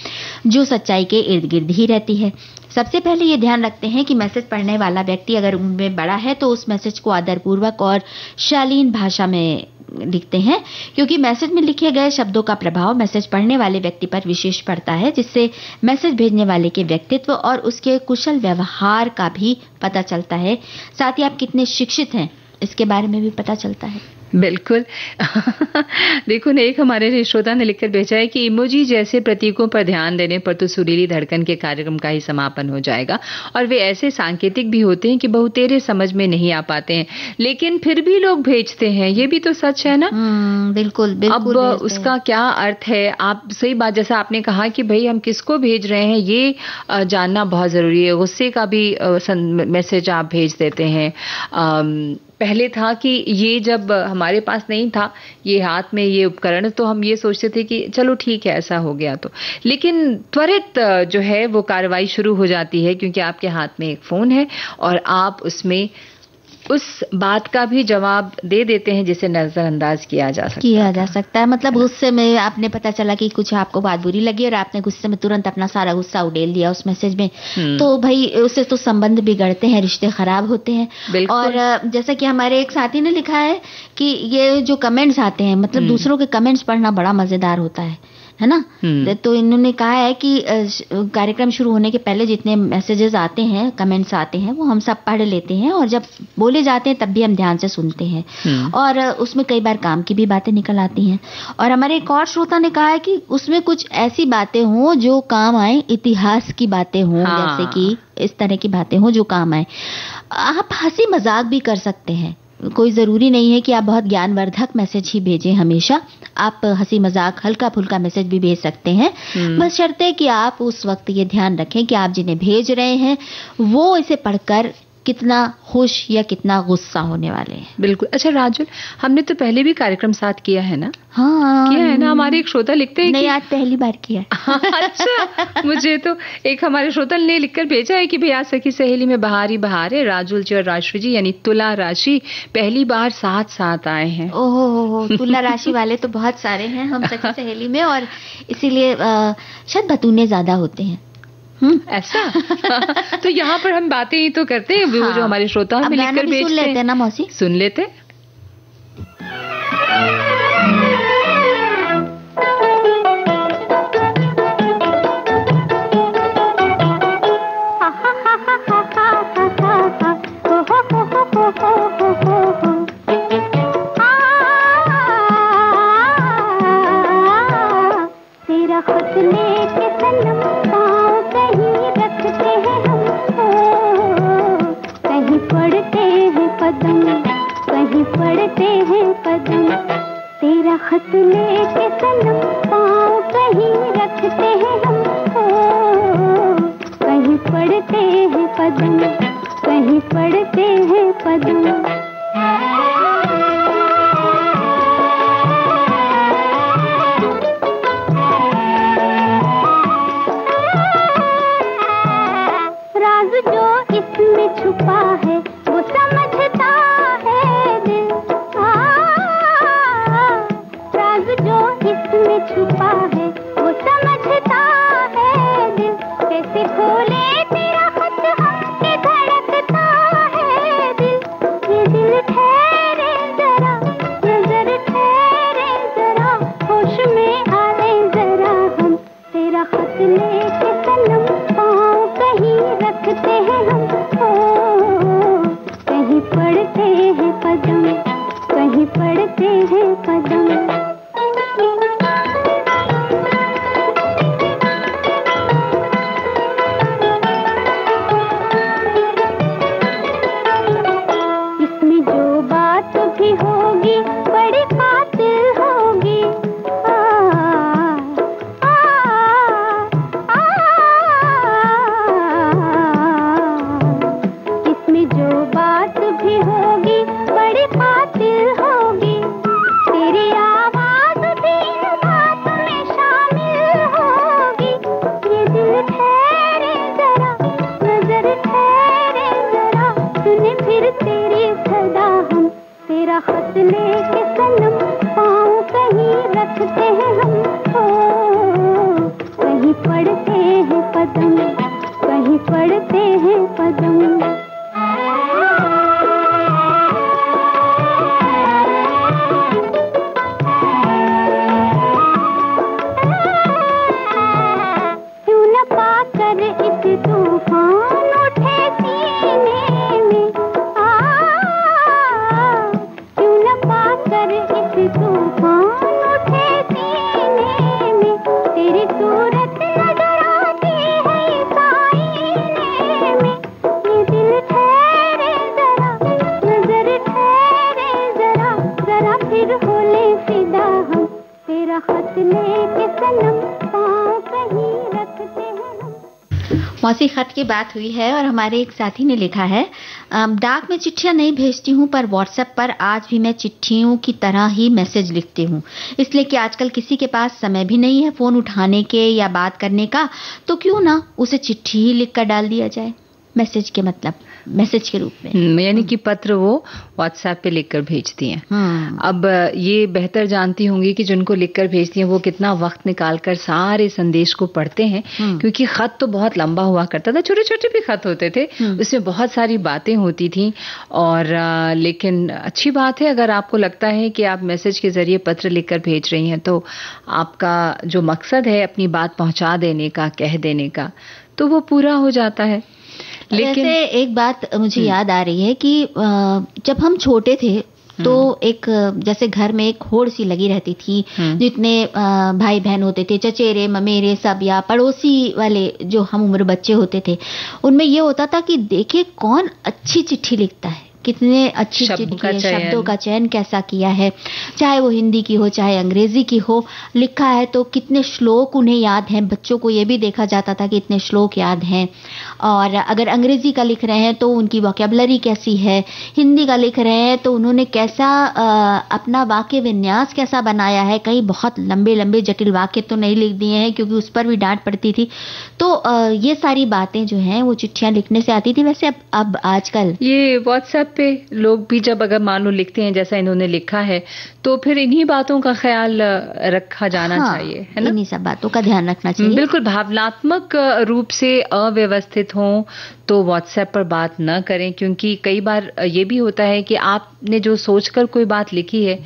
जो सच्चाई के इर्द गिर्द ही रहती है। सबसे पहले ये ध्यान रखते हैं कि मैसेज पढ़ने वाला व्यक्ति अगर उम्र में बड़ा है तो उस मैसेज को आदरपूर्वक और शालीन भाषा में लिखते हैं, क्योंकि मैसेज में लिखे गए शब्दों का प्रभाव मैसेज पढ़ने वाले व्यक्ति पर विशेष पड़ता है, जिससे मैसेज भेजने वाले के व्यक्तित्व और उसके कुशल व्यवहार का भी पता चलता है। साथ ही आप कितने शिक्षित हैं इसके बारे में भी पता चलता है। बिल्कुल। देखो ना, एक हमारे श्रोता ने लिखकर भेजा है कि इमोजी जैसे प्रतीकों पर ध्यान देने पर तो सुरीली धड़कन के कार्यक्रम का ही समापन हो जाएगा, और वे ऐसे सांकेतिक भी होते हैं कि बहुतेरे समझ में नहीं आ पाते हैं, लेकिन फिर भी लोग भेजते हैं। ये भी तो सच है ना। बिल्कुल। अब उसका क्या अर्थ है, आप सही बात जैसा आपने कहा कि भाई हम किसको भेज रहे हैं ये जानना बहुत जरूरी है। गुस्से का भी मैसेज आप भेज देते हैं, पहले था कि ये जब हमारे पास नहीं था ये हाथ में ये उपकरण, तो हम ये सोचते थे कि चलो ठीक है ऐसा हो गया तो, लेकिन त्वरित जो है वो कार्रवाई शुरू हो जाती है क्योंकि आपके हाथ में एक फोन है और आप उसमें उस बात का भी जवाब दे देते हैं जिसे नजरअंदाज किया जा सकता है। मतलब गुस्से में आपने पता चला कि कुछ आपको बात बुरी लगी और आपने गुस्से में तुरंत अपना सारा गुस्सा उड़ेल दिया उस मैसेज में, तो भाई उससे तो संबंध बिगड़ते हैं, रिश्ते खराब होते हैं। और जैसा कि हमारे एक साथी ने लिखा है कि ये जो कमेंट्स आते हैं, मतलब दूसरों के कमेंट्स पढ़ना बड़ा मजेदार होता है ना। तो इन्होंने कहा है कि कार्यक्रम शुरू होने के पहले जितने मैसेजेस आते हैं, कमेंट्स आते हैं, वो हम सब पढ़ लेते हैं और जब बोले जाते हैं तब भी हम ध्यान से सुनते हैं और उसमें कई बार काम की भी बातें निकल आती हैं। और हमारे एक और श्रोता ने कहा है कि उसमें कुछ ऐसी बातें हों जो काम आए, इतिहास की बातें हों, जैसे कि इस तरह की बातें हों जो काम आए। आप हंसी मजाक भी कर सकते हैं, कोई जरूरी नहीं है कि आप बहुत ज्ञानवर्धक मैसेज ही भेजें। हमेशा आप हंसी मजाक हल्का फुल्का मैसेज भी भेज सकते हैं, बस शर्त है कि आप उस वक्त ये ध्यान रखें कि आप जिन्हें भेज रहे हैं वो इसे पढ़कर कितना खुश या कितना गुस्सा होने वाले हैं। बिल्कुल। अच्छा राजुल, हमने तो पहले भी कार्यक्रम साथ किया है ना? हाँ किया है ना। हमारे एक श्रोता लिखते हैं नहीं, आज पहली बार किया है। अच्छा, मुझे तो एक हमारे श्रोता ने लिखकर भेजा है कि भैया सखी सहेली में बहार ही बहार है, राजुल जी और राशि जी यानी तुला राशि पहली बार साथ साथ आए हैं। ओहो, तुला राशि वाले तो बहुत सारे हैं हम सखी सहेली में, और इसीलिए शायद बतूने ज्यादा होते हैं। ऐसा? तो यहाँ पर हम बातें ही तो करते हैं, वो जो हमारे श्रोता हमें लिखकर भेजते हैं। सुन लेते हैं ना मौसी? सुन लेते। मौसी खत की बात हुई है और हमारे एक साथी ने लिखा है, डाक में चिट्ठियां नहीं भेजती हूं पर व्हाट्सएप पर आज भी मैं चिट्ठियों की तरह ही मैसेज लिखती हूं, इसलिए कि आजकल किसी के पास समय भी नहीं है फोन उठाने के या बात करने का, तो क्यों ना उसे चिट्ठी ही लिख कर डाल दिया जाए, मैसेज के मतलब मैसेज के रूप में, यानी कि पत्र वो व्हाट्सएप पे लिखकर भेजती हैं। अब ये बेहतर जानती होंगी कि जिनको लिखकर भेजती हैं वो कितना वक्त निकालकर सारे संदेश को पढ़ते हैं, क्योंकि खत तो बहुत लंबा हुआ करता था, छोटे छोटे भी खत होते थे, उसमें बहुत सारी बातें होती थी। और लेकिन अच्छी बात है, अगर आपको लगता है कि आप मैसेज के जरिए पत्र लिखकर भेज रही हैं तो आपका जो मकसद है अपनी बात पहुंचा देने का, कह देने का, तो वो पूरा हो जाता है। लेकिन वैसे एक बात मुझे याद आ रही है कि जब हम छोटे थे तो एक जैसे घर में एक होड़ सी लगी रहती थी, जितने भाई बहन होते थे, चचेरे ममेरे सब, या पड़ोसी वाले जो हम उम्र बच्चे होते थे, उनमें ये होता था कि देखिए कौन अच्छी चिट्ठी लिखता है, कितने अच्छी चिट्ठी है, शब्दों का चयन कैसा किया है, चाहे वो हिंदी की हो चाहे अंग्रेजी की हो, लिखा है तो कितने श्लोक उन्हें याद हैं। बच्चों को ये भी देखा जाता था कि इतने श्लोक याद हैं, और अगर अंग्रेजी का लिख रहे हैं तो उनकी वोकैबुलरी कैसी है, हिंदी का लिख रहे हैं तो उन्होंने कैसा अपना वाक्य विन्यास कैसा बनाया है, कहीं बहुत लंबे लंबे जटिल वाक्य तो नहीं लिख दिए हैं क्योंकि उस पर भी डांट पड़ती थी। तो ये सारी बातें जो हैं वो चिट्ठियां लिखने से आती थी। वैसे अब आजकल ये व्हाट्सएप पे लोग भी जब अगर मान लो लिखते हैं जैसा इन्होंने लिखा है, तो फिर इन्हीं बातों का ख्याल रखा जाना चाहिए, है ना, इन्हीं सब बातों का ध्यान रखना चाहिए। बिल्कुल, भावनात्मक रूप से अव्यवस्थित हो तो व्हाट्सएप पर बात न करें, क्योंकि कई बार ये भी होता है कि आपने जो सोचकर कोई बात लिखी है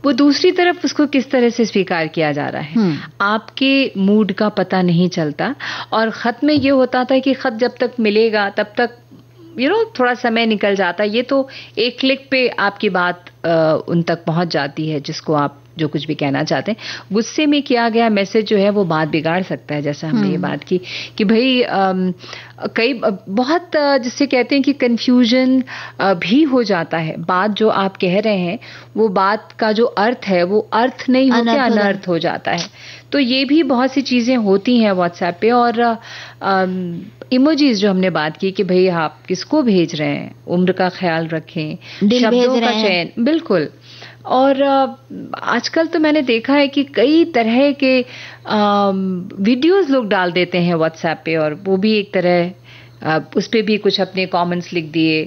वो दूसरी तरफ उसको किस तरह से स्वीकार किया जा रहा है, आपके मूड का पता नहीं चलता। और खत में ये होता था कि खत जब तक मिलेगा तब तक थोड़ा समय निकल जाता है, ये तो एक क्लिक पे आपकी बात उन तक पहुंच जाती है जिसको आप जो कुछ भी कहना चाहते हैं। गुस्से में किया गया मैसेज जो है वो बात बिगाड़ सकता है, जैसा हमने ये बात की कि भाई कई बहुत जिससे कहते हैं कि कंफ्यूजन भी हो जाता है, बात जो आप कह रहे हैं वो बात का जो अर्थ है वो अर्थ नहीं होकर अनर्थ हो जाता है। तो ये भी बहुत सी चीजें होती हैं व्हाट्सएप पे। और इमोजीज जो हमने बात की कि भाई आप किसको भेज रहे हैं, उम्र का ख्याल रखें, शब्दों का चयन, बिल्कुल। और आजकल तो मैंने देखा है कि कई तरह के वीडियोस लोग डाल देते हैं व्हाट्सएप पे, और वो भी एक तरह उस पे भी कुछ अपने कमेंट्स लिख दिए,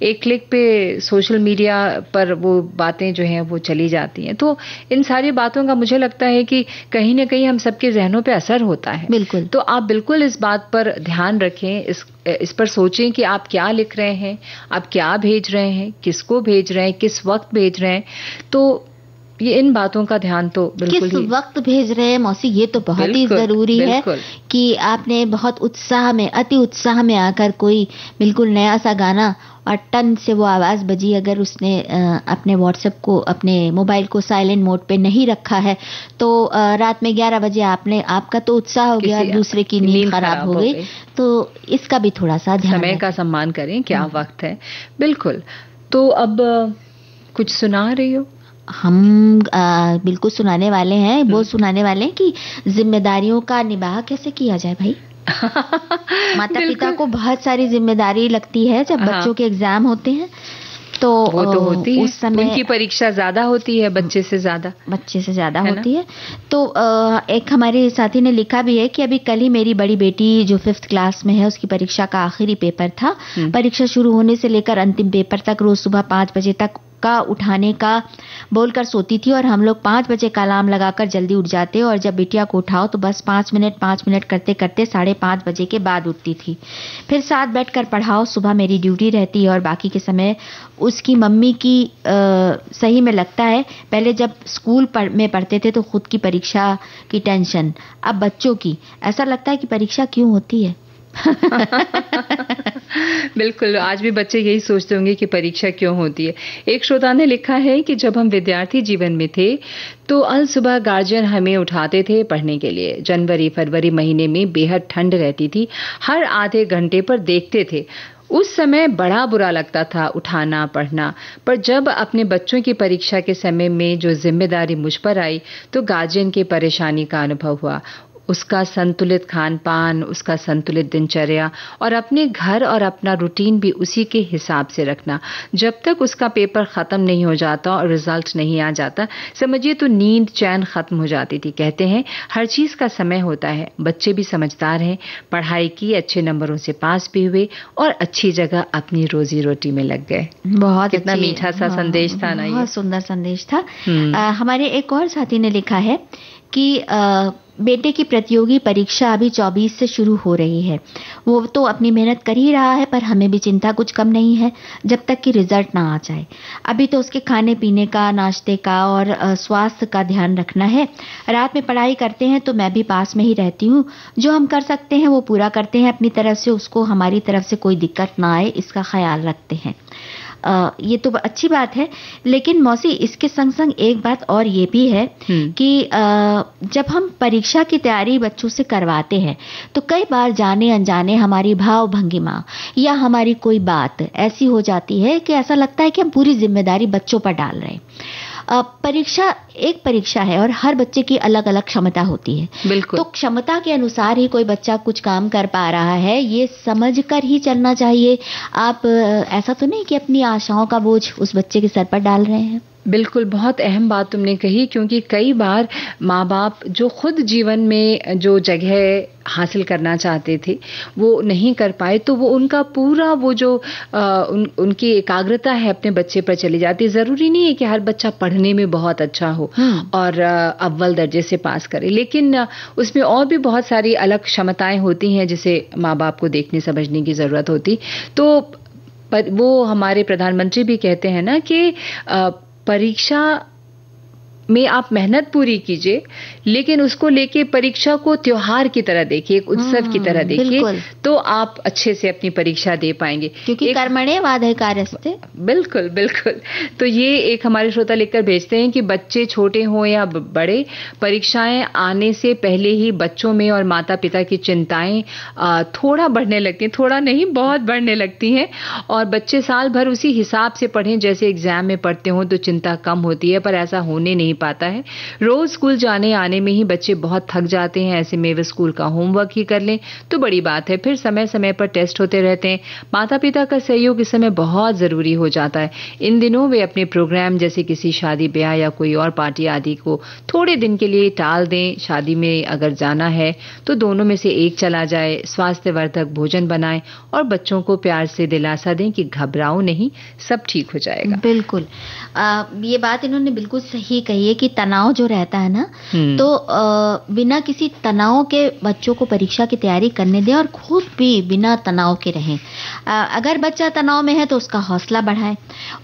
एक क्लिक पे सोशल मीडिया पर वो बातें जो हैं वो चली जाती हैं। तो इन सारी बातों का मुझे लगता है कि कहीं ना कहीं हम सबके जहनों पे असर होता है। बिल्कुल। तो आप बिल्कुल इस बात पर ध्यान रखें, इस पर सोचें कि आप क्या लिख रहे हैं, आप क्या भेज रहे हैं, किसको भेज रहे हैं, किस वक्त भेज रहे हैं। तो ये इन बातों का ध्यान तो बिल्कुल किस वक्त भेज रहे हैं मौसी, ये तो बहुत ही जरूरी है कि आपने बहुत उत्साह में, अति उत्साह में आकर कोई बिल्कुल नया सा गाना और टन से वो आवाज बजी, अगर उसने अपने व्हाट्सएप को, अपने मोबाइल को साइलेंट मोड पे नहीं रखा है तो रात में 11 बजे आपका तो उत्साह हो गया, दूसरे की नींद खराब हो गई। तो इसका भी थोड़ा सा ध्यान, समय का सम्मान करें, क्या वक्त है। बिल्कुल। तो अब कुछ सुना रही हो? हम बिल्कुल सुनाने वाले हैं, वो सुनाने वाले हैं कि जिम्मेदारियों का निबाह कैसे किया जाए भाई। माता पिता को बहुत सारी जिम्मेदारी लगती है जब बच्चों के एग्जाम होते हैं, तो वो तो होती है, उस समय उनकी परीक्षा ज्यादा होती है, बच्चे से ज्यादा होती है। तो एक हमारे साथी ने लिखा भी है कि अभी कल ही मेरी बड़ी बेटी जो 5th क्लास में है उसकी परीक्षा का आखिरी पेपर था। परीक्षा शुरू होने से लेकर अंतिम पेपर तक रोज सुबह 5 बजे तक का उठाने का बोलकर सोती थी, और हम लोग 5 बजे का अलार्म लगाकर जल्दी उठ जाते, और जब बिटिया को उठाओ तो बस 5 मिनट करते करते 5:30 बजे के बाद उठती थी। फिर साथ बैठकर पढ़ाओ, सुबह मेरी ड्यूटी रहती है और बाकी के समय उसकी मम्मी की। सही में लगता है पहले जब स्कूल में पढ़ते थे तो खुद की परीक्षा की टेंशन, अब बच्चों की, ऐसा लगता है कि परीक्षा क्यों होती है। बिल्कुल, आज भी बच्चे यही सोचते होंगे कि परीक्षा क्यों होती है। एक श्रोता ने लिखा है कि जब हम विद्यार्थी जीवन में थे तो अल सुबह गार्जियन हमें उठाते थे पढ़ने के लिए। जनवरी फरवरी महीने में बेहद ठंड रहती थी, हर आधे घंटे पर देखते थे। उस समय बड़ा बुरा लगता था उठाना पढ़ना, पर जब अपने बच्चों की परीक्षा के समय में जो जिम्मेदारी मुझ पर आई तो गार्जियन की परेशानी का अनुभव हुआ। उसका संतुलित खान पान, उसका संतुलित दिनचर्या और अपने घर और अपना रूटीन भी उसी के हिसाब से रखना। जब तक उसका पेपर खत्म नहीं हो जाता और रिजल्ट नहीं आ जाता, समझिए तो नींद चैन खत्म हो जाती थी। कहते हैं हर चीज का समय होता है। बच्चे भी समझदार हैं, पढ़ाई की, अच्छे नंबरों से पास भी हुए और अच्छी जगह अपनी रोजी रोटी में लग गए। बहुत कितना मीठा सा संदेश था ना, ये बहुत सुंदर संदेश था। हमारे एक और साथी ने लिखा है कि बेटे की प्रतियोगी परीक्षा अभी 24 से शुरू हो रही है। वो तो अपनी मेहनत कर ही रहा है, पर हमें भी चिंता कुछ कम नहीं है जब तक कि रिजल्ट ना आ जाए। अभी तो उसके खाने पीने का, नाश्ते का और स्वास्थ्य का ध्यान रखना है। रात में पढ़ाई करते हैं तो मैं भी पास में ही रहती हूँ। जो हम कर सकते हैं वो पूरा करते हैं अपनी तरफ से, उसको हमारी तरफ से कोई दिक्कत ना आए इसका ख्याल रखते हैं। ये तो अच्छी बात है, लेकिन मौसी इसके संग संग एक बात और ये भी है कि जब हम परीक्षा की तैयारी बच्चों से करवाते हैं तो कई बार जाने अनजाने हमारी भाव भंगिमा या हमारी कोई बात ऐसी हो जाती है कि ऐसा लगता है कि हम पूरी जिम्मेदारी बच्चों पर डाल रहे हैं। परीक्षा एक परीक्षा है और हर बच्चे की अलग अलग क्षमता होती है। बिल्कुल। तो क्षमता के अनुसार ही कोई बच्चा कुछ काम कर पा रहा है, ये समझ कर ही चलना चाहिए। आप ऐसा तो नहीं कि अपनी आशाओं का बोझ उस बच्चे के सर पर डाल रहे हैं। बिल्कुल, बहुत अहम बात तुमने कही, क्योंकि कई बार माँ बाप जो खुद जीवन में जो जगह हासिल करना चाहते थे वो नहीं कर पाए, तो वो उनका पूरा वो जो उनकी एकाग्रता है अपने बच्चे पर चली जाती है। ज़रूरी नहीं है कि हर बच्चा पढ़ने में बहुत अच्छा हो और अव्वल दर्जे से पास करे, लेकिन उसमें और भी बहुत सारी अलग क्षमताएं होती हैं जिसे माँ बाप को देखने समझने की ज़रूरत होती। तो वो हमारे प्रधानमंत्री भी कहते हैं ना कि परीक्षा में आप मेहनत पूरी कीजिए, लेकिन उसको लेके परीक्षा को त्योहार की तरह देखिए, एक उत्सव की तरह देखिए, तो आप अच्छे से अपनी परीक्षा दे पाएंगे, क्योंकि कर्मणे वाधिकारस्ते। बिल्कुल बिल्कुल। तो ये एक हमारे श्रोता लिखकर भेजते हैं कि बच्चे छोटे हों या बड़े, परीक्षाएं आने से पहले ही बच्चों में और माता पिता की चिंताएं थोड़ा बढ़ने लगती हैं, थोड़ा नहीं बहुत बढ़ने लगती हैं, और बच्चे साल भर उसी हिसाब से पढ़ें जैसे एग्जाम में पढ़ते हों तो चिंता कम होती है, पर ऐसा होने नहीं पाता है। रोज स्कूल जाने आने में ही बच्चे बहुत थक जाते हैं। ऐसे में वे स्कूल का होमवर्क ही कर लें तो बड़ी बात है। फिर समय समय पर टेस्ट होते रहते हैं। माता पिता का सहयोग इस समय बहुत जरूरी हो जाता है। इन दिनों वे अपने प्रोग्राम जैसे किसी शादी ब्याह या कोई और पार्टी आदि को थोड़े दिन के लिए टाल दें। शादी में अगर जाना है तो दोनों में से एक चला जाए, स्वास्थ्यवर्धक भोजन बनाएं और बच्चों को प्यार से दिलासा दें कि घबराओ नहीं, सब ठीक हो जाएगा। बिल्कुल, ये बात इन्होंने बिल्कुल सही कही है कि तनाव जो रहता है ना, तो बिना किसी तनाव के बच्चों को परीक्षा की तैयारी करने दें और खुद भी बिना तनाव के रहें। अगर बच्चा तनाव में है तो उसका हौसला बढ़ाएं।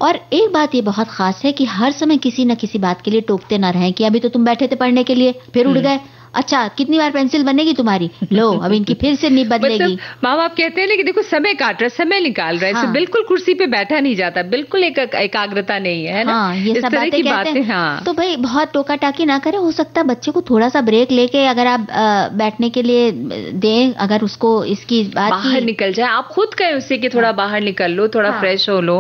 और एक बात ये बहुत खास है कि हर समय किसी न किसी बात के लिए टोकते ना रहें कि अभी तो तुम बैठे थे पढ़ने के लिए, फिर उड़ गए, अच्छा कितनी बार पेंसिल बनेगी तुम्हारी, लो अब इनकी फिर से नहीं बदलेगी। मतलब माँ बाप कहते हैं कि देखो समय काट रहा, समय निकाल रहा है, हाँ। बिल्कुल कुर्सी पे बैठा नहीं जाता, बिल्कुल एकाग्रता नहीं है ना। हाँ, ये सब बातें कहते हैं। हाँ। तो भाई बहुत टोका टाकी ना करें। हो सकता है बच्चे को थोड़ा सा ब्रेक लेके अगर आप बैठने के लिए दें, अगर उसको इसकी बात बाहर निकल जाए, आप खुद कहें उससे कि थोड़ा बाहर निकल लो, थोड़ा फ्रेश हो लो,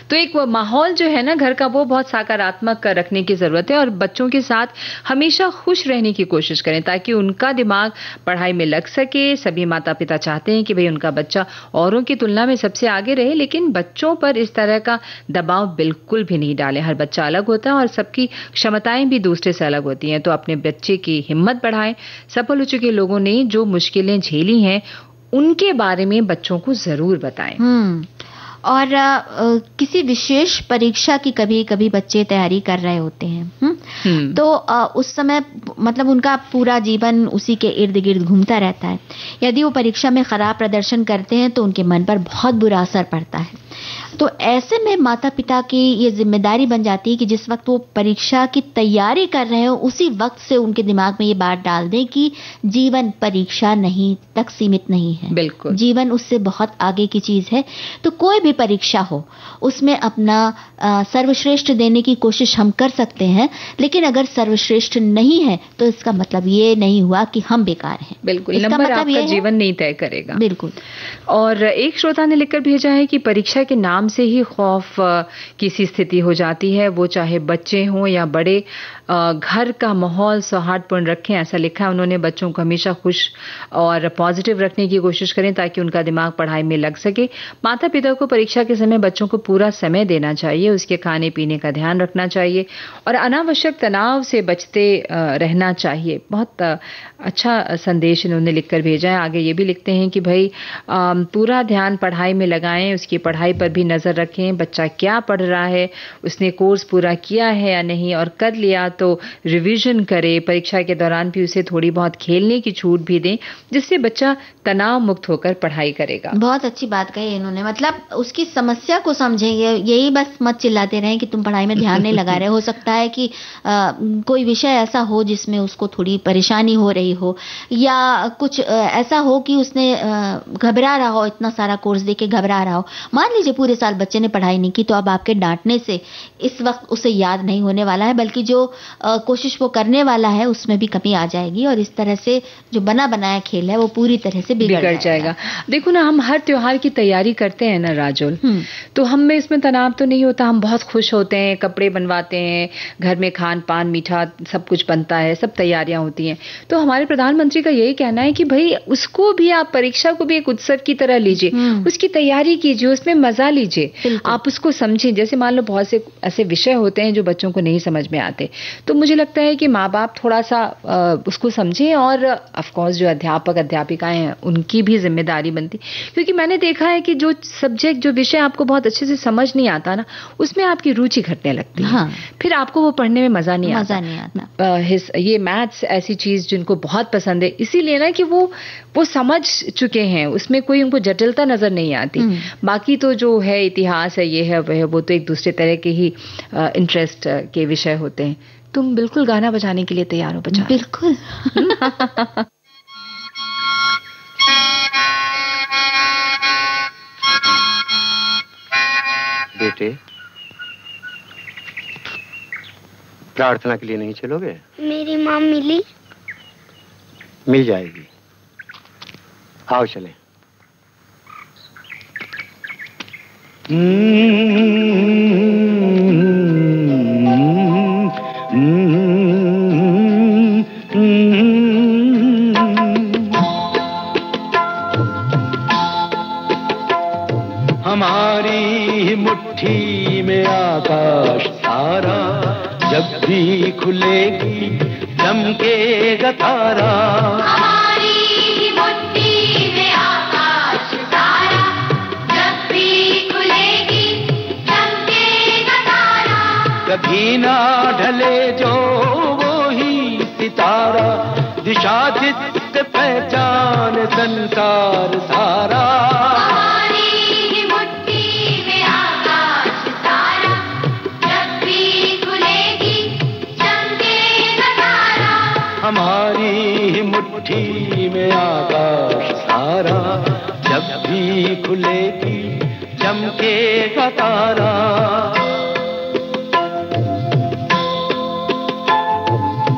तो एक माहौल जो है ना घर का वो बहुत सकारात्मक रखने की जरूरत है। और बच्चों के साथ हमेशा खुश रहने की कोशिश करें ताकि उनका दिमाग पढ़ाई में लग सके। सभी माता पिता चाहते हैं कि भाई उनका बच्चा औरों की तुलना में सबसे आगे रहे, लेकिन बच्चों पर इस तरह का दबाव बिल्कुल भी नहीं डालें। हर बच्चा अलग होता है और सबकी क्षमताएं भी दूसरे से अलग होती हैं। तो अपने बच्चे की हिम्मत बढ़ाएं। सफल हो चुके लोगों ने जो मुश्किलें झेली हैं उनके बारे में बच्चों को जरूर बताएं। और किसी विशेष परीक्षा की कभी कभी बच्चे तैयारी कर रहे होते हैं, तो उस समय मतलब उनका पूरा जीवन उसी के इर्द गिर्द घूमता रहता है। यदि वो परीक्षा में खराब प्रदर्शन करते हैं तो उनके मन पर बहुत बुरा असर पड़ता है। तो ऐसे में माता पिता की ये जिम्मेदारी बन जाती है कि जिस वक्त वो परीक्षा की तैयारी कर रहे हो उसी वक्त से उनके दिमाग में ये बात डाल दें कि जीवन परीक्षा नहीं तक सीमित नहीं है। बिल्कुल, जीवन उससे बहुत आगे की चीज है। तो कोई भी परीक्षा हो उसमें अपना सर्वश्रेष्ठ देने की कोशिश हम कर सकते हैं, लेकिन अगर सर्वश्रेष्ठ नहीं है तो इसका मतलब ये नहीं हुआ कि हम बेकार हैं। बिल्कुल, नंबर मतलब आपका जीवन नहीं तय करेगा। बिल्कुल। और एक श्रोता ने लिखकर भेजा है कि परीक्षा के नाम नाम से ही खौफ की सी स्थिति हो जाती है, वो चाहे बच्चे हों या बड़े। घर का माहौल सौहार्दपूर्ण रखें, ऐसा लिखा है उन्होंने। बच्चों को हमेशा खुश और पॉजिटिव रखने की कोशिश करें ताकि उनका दिमाग पढ़ाई में लग सके। माता पिता को परीक्षा के समय बच्चों को पूरा समय देना चाहिए, उसके खाने पीने का ध्यान रखना चाहिए और अनावश्यक तनाव से बचते रहना चाहिए। बहुत अच्छा संदेश इन्होंने लिखकर भेजा है। आगे ये भी लिखते हैं कि भाई पूरा ध्यान पढ़ाई में लगाएं, उसकी पढ़ाई पर भी नजर रखें, बच्चा क्या पढ़ रहा है, उसने कोर्स पूरा किया है या नहीं, और कर लिया तो रिवीजन करे। परीक्षा के दौरान भी उसे थोड़ी बहुत खेलने की छूट भी दें, जिससे बच्चा तनाव मुक्त होकर पढ़ाई करेगा। बहुत अच्छी बात कही इन्होंने, मतलब उसकी समस्या को समझेंगे, यही बस मत चिल्लाते रहें कि तुम पढ़ाई में ध्यान नहीं लगा रहे। हो सकता है कि कोई विषय ऐसा हो जिसमें उसको थोड़ी परेशानी हो रही हो, या कुछ ऐसा हो कि उसने घबरा रहा हो, इतना सारा कोर्स देके घबरा रहा हो। मान लीजिए पूरे साल बच्चे ने पढ़ाई नहीं की, तो अब आपके डांटने से इस वक्त उसे याद नहीं होने वाला है, बल्कि जो कोशिश वो करने वाला है उसमें भी कमी आ जाएगी और इस तरह से जो बना बनाया खेल है वो पूरी तरह से बिगड़ जाएगा। देखो ना, हम हर त्योहार की तैयारी करते हैं ना राजुल, तो हम में इसमें तनाव तो नहीं होता, हम बहुत खुश होते हैं, कपड़े बनवाते हैं, घर में खान पान मीठा सब कुछ बनता है, सब तैयारियां होती हैं। तो हमारे प्रधानमंत्री का यही कहना है कि भाई उसको भी आप परीक्षा को भी एक उत्सव की तरह लीजिए, उसकी तैयारी कीजिए, उसमें मजा लीजिए, आप उसको समझें। जैसे मान लो बहुत से ऐसे विषय होते हैं जो बच्चों को नहीं समझ में आते, तो मुझे लगता है कि माँ बाप थोड़ा सा उसको समझें, और ऑफ कोर्स जो अध्यापक अध्यापिकाएं हैं उनकी भी जिम्मेदारी बनती, क्योंकि मैंने देखा है कि जो सब्जेक्ट जो विषय आपको बहुत अच्छे से समझ नहीं आता ना, उसमें आपकी रुचि घटने लगती है। हाँ। फिर आपको वो पढ़ने में मजा नहीं आता। ये मैथ्स ऐसी चीज जिनको बहुत पसंद है, इसीलिए ना कि वो समझ चुके हैं, उसमें कोई उनको जटिलता नजर नहीं आती। बाकी तो जो है इतिहास है, ये है वह है, वो तो एक दूसरे तरह के ही इंटरेस्ट के विषय होते हैं। तुम बिल्कुल गाना बजाने के लिए तैयार हो बचा? बिल्कुल। बेटे, प्रार्थना के लिए नहीं चलोगे? मेरी माँ मिल जाएगी, आओ चलें। हमारी मुट्ठी में आकाश सारा, जब भी खुलेगी चमकेगा तारा। हमारी मुट्ठी में आकाश सारा, जब भी खुलेगी चमकेगा तारा। कभी ना ढले जो वो ही सितारा, दिशा जिससे पहचान संसार सारा। हमारी मुट्ठी में आकाश सारा, जब भी खुलेगी चमकेगा तारा।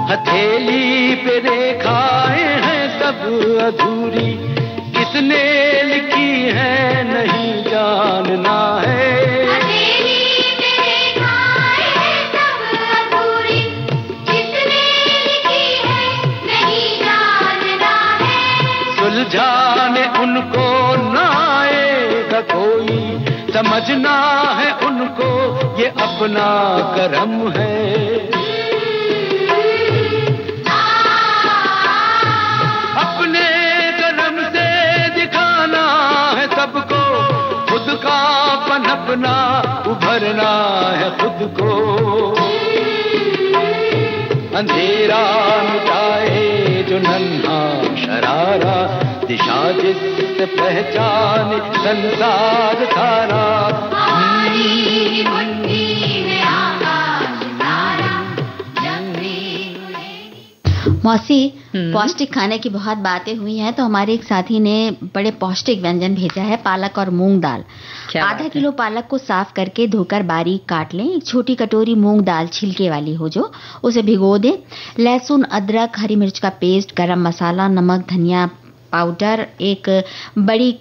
हथेली पे रेखाएं हैं सब अधूरी, किसने लिखी है नहीं जानना है। सुलझाने उनको ना आएगा कोई, समझना है उनको ये अपना करम है। अपने करम से दिखाना है सबको, खुद का पनपना उभरना है खुद को। अंधेरा मिटाए जो नन्हा शरारा, दिशा जिससे पहचान संसार सारा। हमारी मुट्ठी में आकाश सारा, जब भी मौसी, पौष्टिक खाने की बहुत बातें हुई हैं, तो हमारे एक साथी ने बड़े पौष्टिक व्यंजन भेजा है, पालक और मूंग दाल। आधा किलो पालक को साफ करके धोकर बारीक काट लें। एक छोटी कटोरी मूंग दाल छिलके वाली हो जो, उसे भिगो दें। लहसुन, अदरक, हरी मिर्च का पेस्ट, गरम मसाला, नमक, धनिया पाउडर, एक बड़ी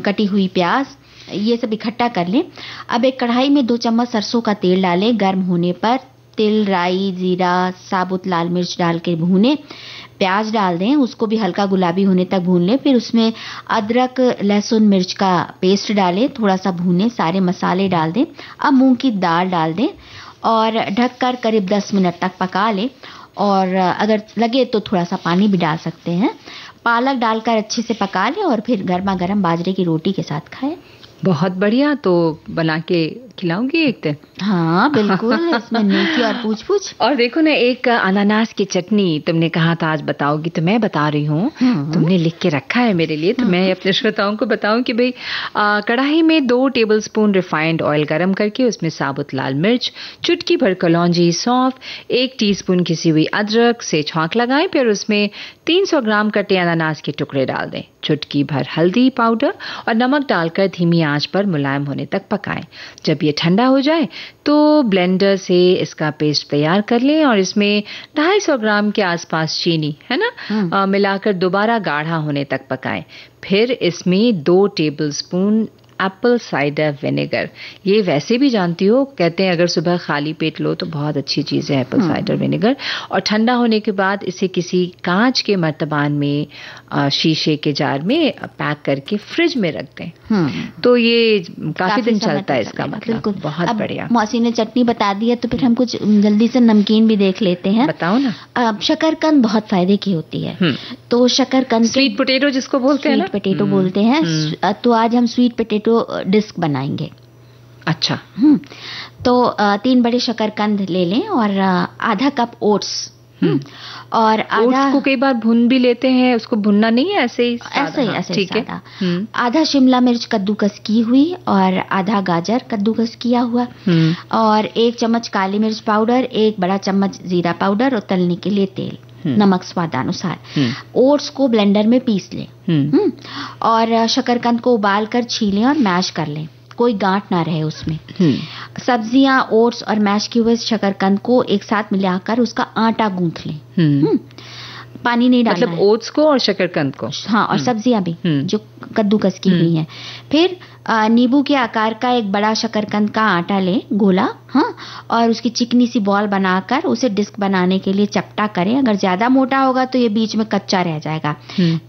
कटी हुई प्याज, ये सब इकट्ठा कर लें। अब एक कढ़ाई में 2 चम्मच सरसों का तेल डालें। गर्म होने पर तिल, राई, जीरा, साबुत लाल मिर्च डाल के भूनें। प्याज डाल दें, उसको भी हल्का गुलाबी होने तक भून लें। फिर उसमें अदरक, लहसुन, मिर्च का पेस्ट डालें, थोड़ा सा भूनें, सारे मसाले डाल दें। अब मूंग की दाल डाल दें और ढककर करीब 10 मिनट तक पका लें। और अगर लगे तो थोड़ा सा पानी भी डाल सकते हैं। पालक डालकर अच्छे से पका लें और फिर गर्मा गर्म बाजरे की रोटी के साथ खाएं। बहुत बढ़िया, तो बना के खिलाऊंगी एक दिन। हाँ बिल्कुल, इसमें नेकी और पूछ। और देखो ना, एक अनानास की चटनी तुमने कहा था आज बताओगी, तो मैं बता रही हूँ। तुमने लिख के रखा है मेरे लिए, तो मैं अपने श्रोताओं को बताऊं कि भाई कढ़ाई में 2 टेबलस्पून रिफाइंड ऑयल गरम करके उसमें साबुत लाल मिर्च, चुटकी भर कलौंजी, सौंफ, 1 टीस्पून घिसी हुई अदरक से छौंक लगाएं। फिर उसमें 300 ग्राम कटे अनानास के टुकड़े डाल दें। चुटकी भर हल्दी पाउडर और नमक डालकर धीमी आंच पर मुलायम होने तक पकाएं। जब ये ठंडा हो जाए तो ब्लेंडर से इसका पेस्ट तैयार कर लें और इसमें 250 ग्राम के आसपास चीनी, है ना, मिलाकर दोबारा गाढ़ा होने तक पकाएं। फिर इसमें 2 टेबलस्पून एप्पल साइडर विनेगर, ये वैसे भी जानती हो, कहते हैं अगर सुबह खाली पेट लो तो बहुत अच्छी चीज़ है एप्पल साइडर विनेगर। और ठंडा होने के बाद इसे किसी कांच के मर्तबान में, शीशे के जार में पैक करके फ्रिज में रख दें। तो ये काफी दिन चलता है इसका मतलब। बहुत बढ़िया। मौसी ने चटनी बता दी है तो फिर हम कुछ जल्दी से नमकीन भी देख लेते हैं। बताओ ना। शकरकंद बहुत फायदे की होती है। तो शकरकंद, स्वीट पोटैटो जिसको बोलते हैं ना, स्वीट पोटैटो बोलते हैं। तो आज हम स्वीट पोटैटो डिस्क बनाएंगे। अच्छा। तो 3 बड़े शकरकंद ले लें और आधा कप ओट्स, और आधा, को कई बार भून भी लेते हैं, उसको भुनना नहीं है, ऐसे ही ठीक है। आधा शिमला मिर्च कद्दूकस की हुई और आधा गाजर कद्दूकस किया हुआ, और 1 चम्मच काली मिर्च पाउडर, 1 बड़ा चम्मच जीरा पाउडर और तलने के लिए तेल, नमक स्वादानुसार। ओट्स को ब्लेंडर में पीस लें और शकरकंद को उबाल कर छीलें और मैश कर लें, कोई गांठ ना रहे उसमें। सब्जियां, ओट्स और मैश किए हुए शकरकंद को एक साथ मिलाकर उसका आटा गूंथ लें। पानी नहीं डालना, मतलब ओट्स को और शकरकंद को। हाँ, और सब्जियां भी जो कद्दूकस की हुई हैं। फिर नींबू के आकार का एक बड़ा शकरकंद का आटा लें, गोला, हाँ, और उसकी चिकनी सी बॉल बनाकर उसे डिस्क बनाने के लिए चपटा करें। अगर ज्यादा मोटा होगा तो ये बीच में कच्चा रह जाएगा,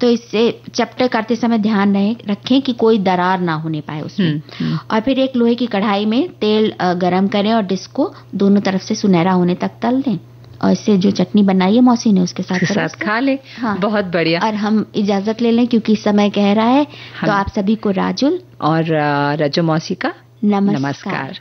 तो इससे चपटे करते समय ध्यान रखें कि कोई दरार ना होने पाए उसमें। और फिर एक लोहे की कढ़ाई में तेल गरम करें और डिस्क को दोनों तरफ से सुनहरा होने तक तल दें, और इससे जो चटनी बनाई है मौसी ने उसके साथ खा ले। हाँ। बहुत बढ़िया। और हम इजाजत ले लें क्योंकि समय कह रहा है। तो आप सभी को राजुल और रजो मौसी का नमस्कार।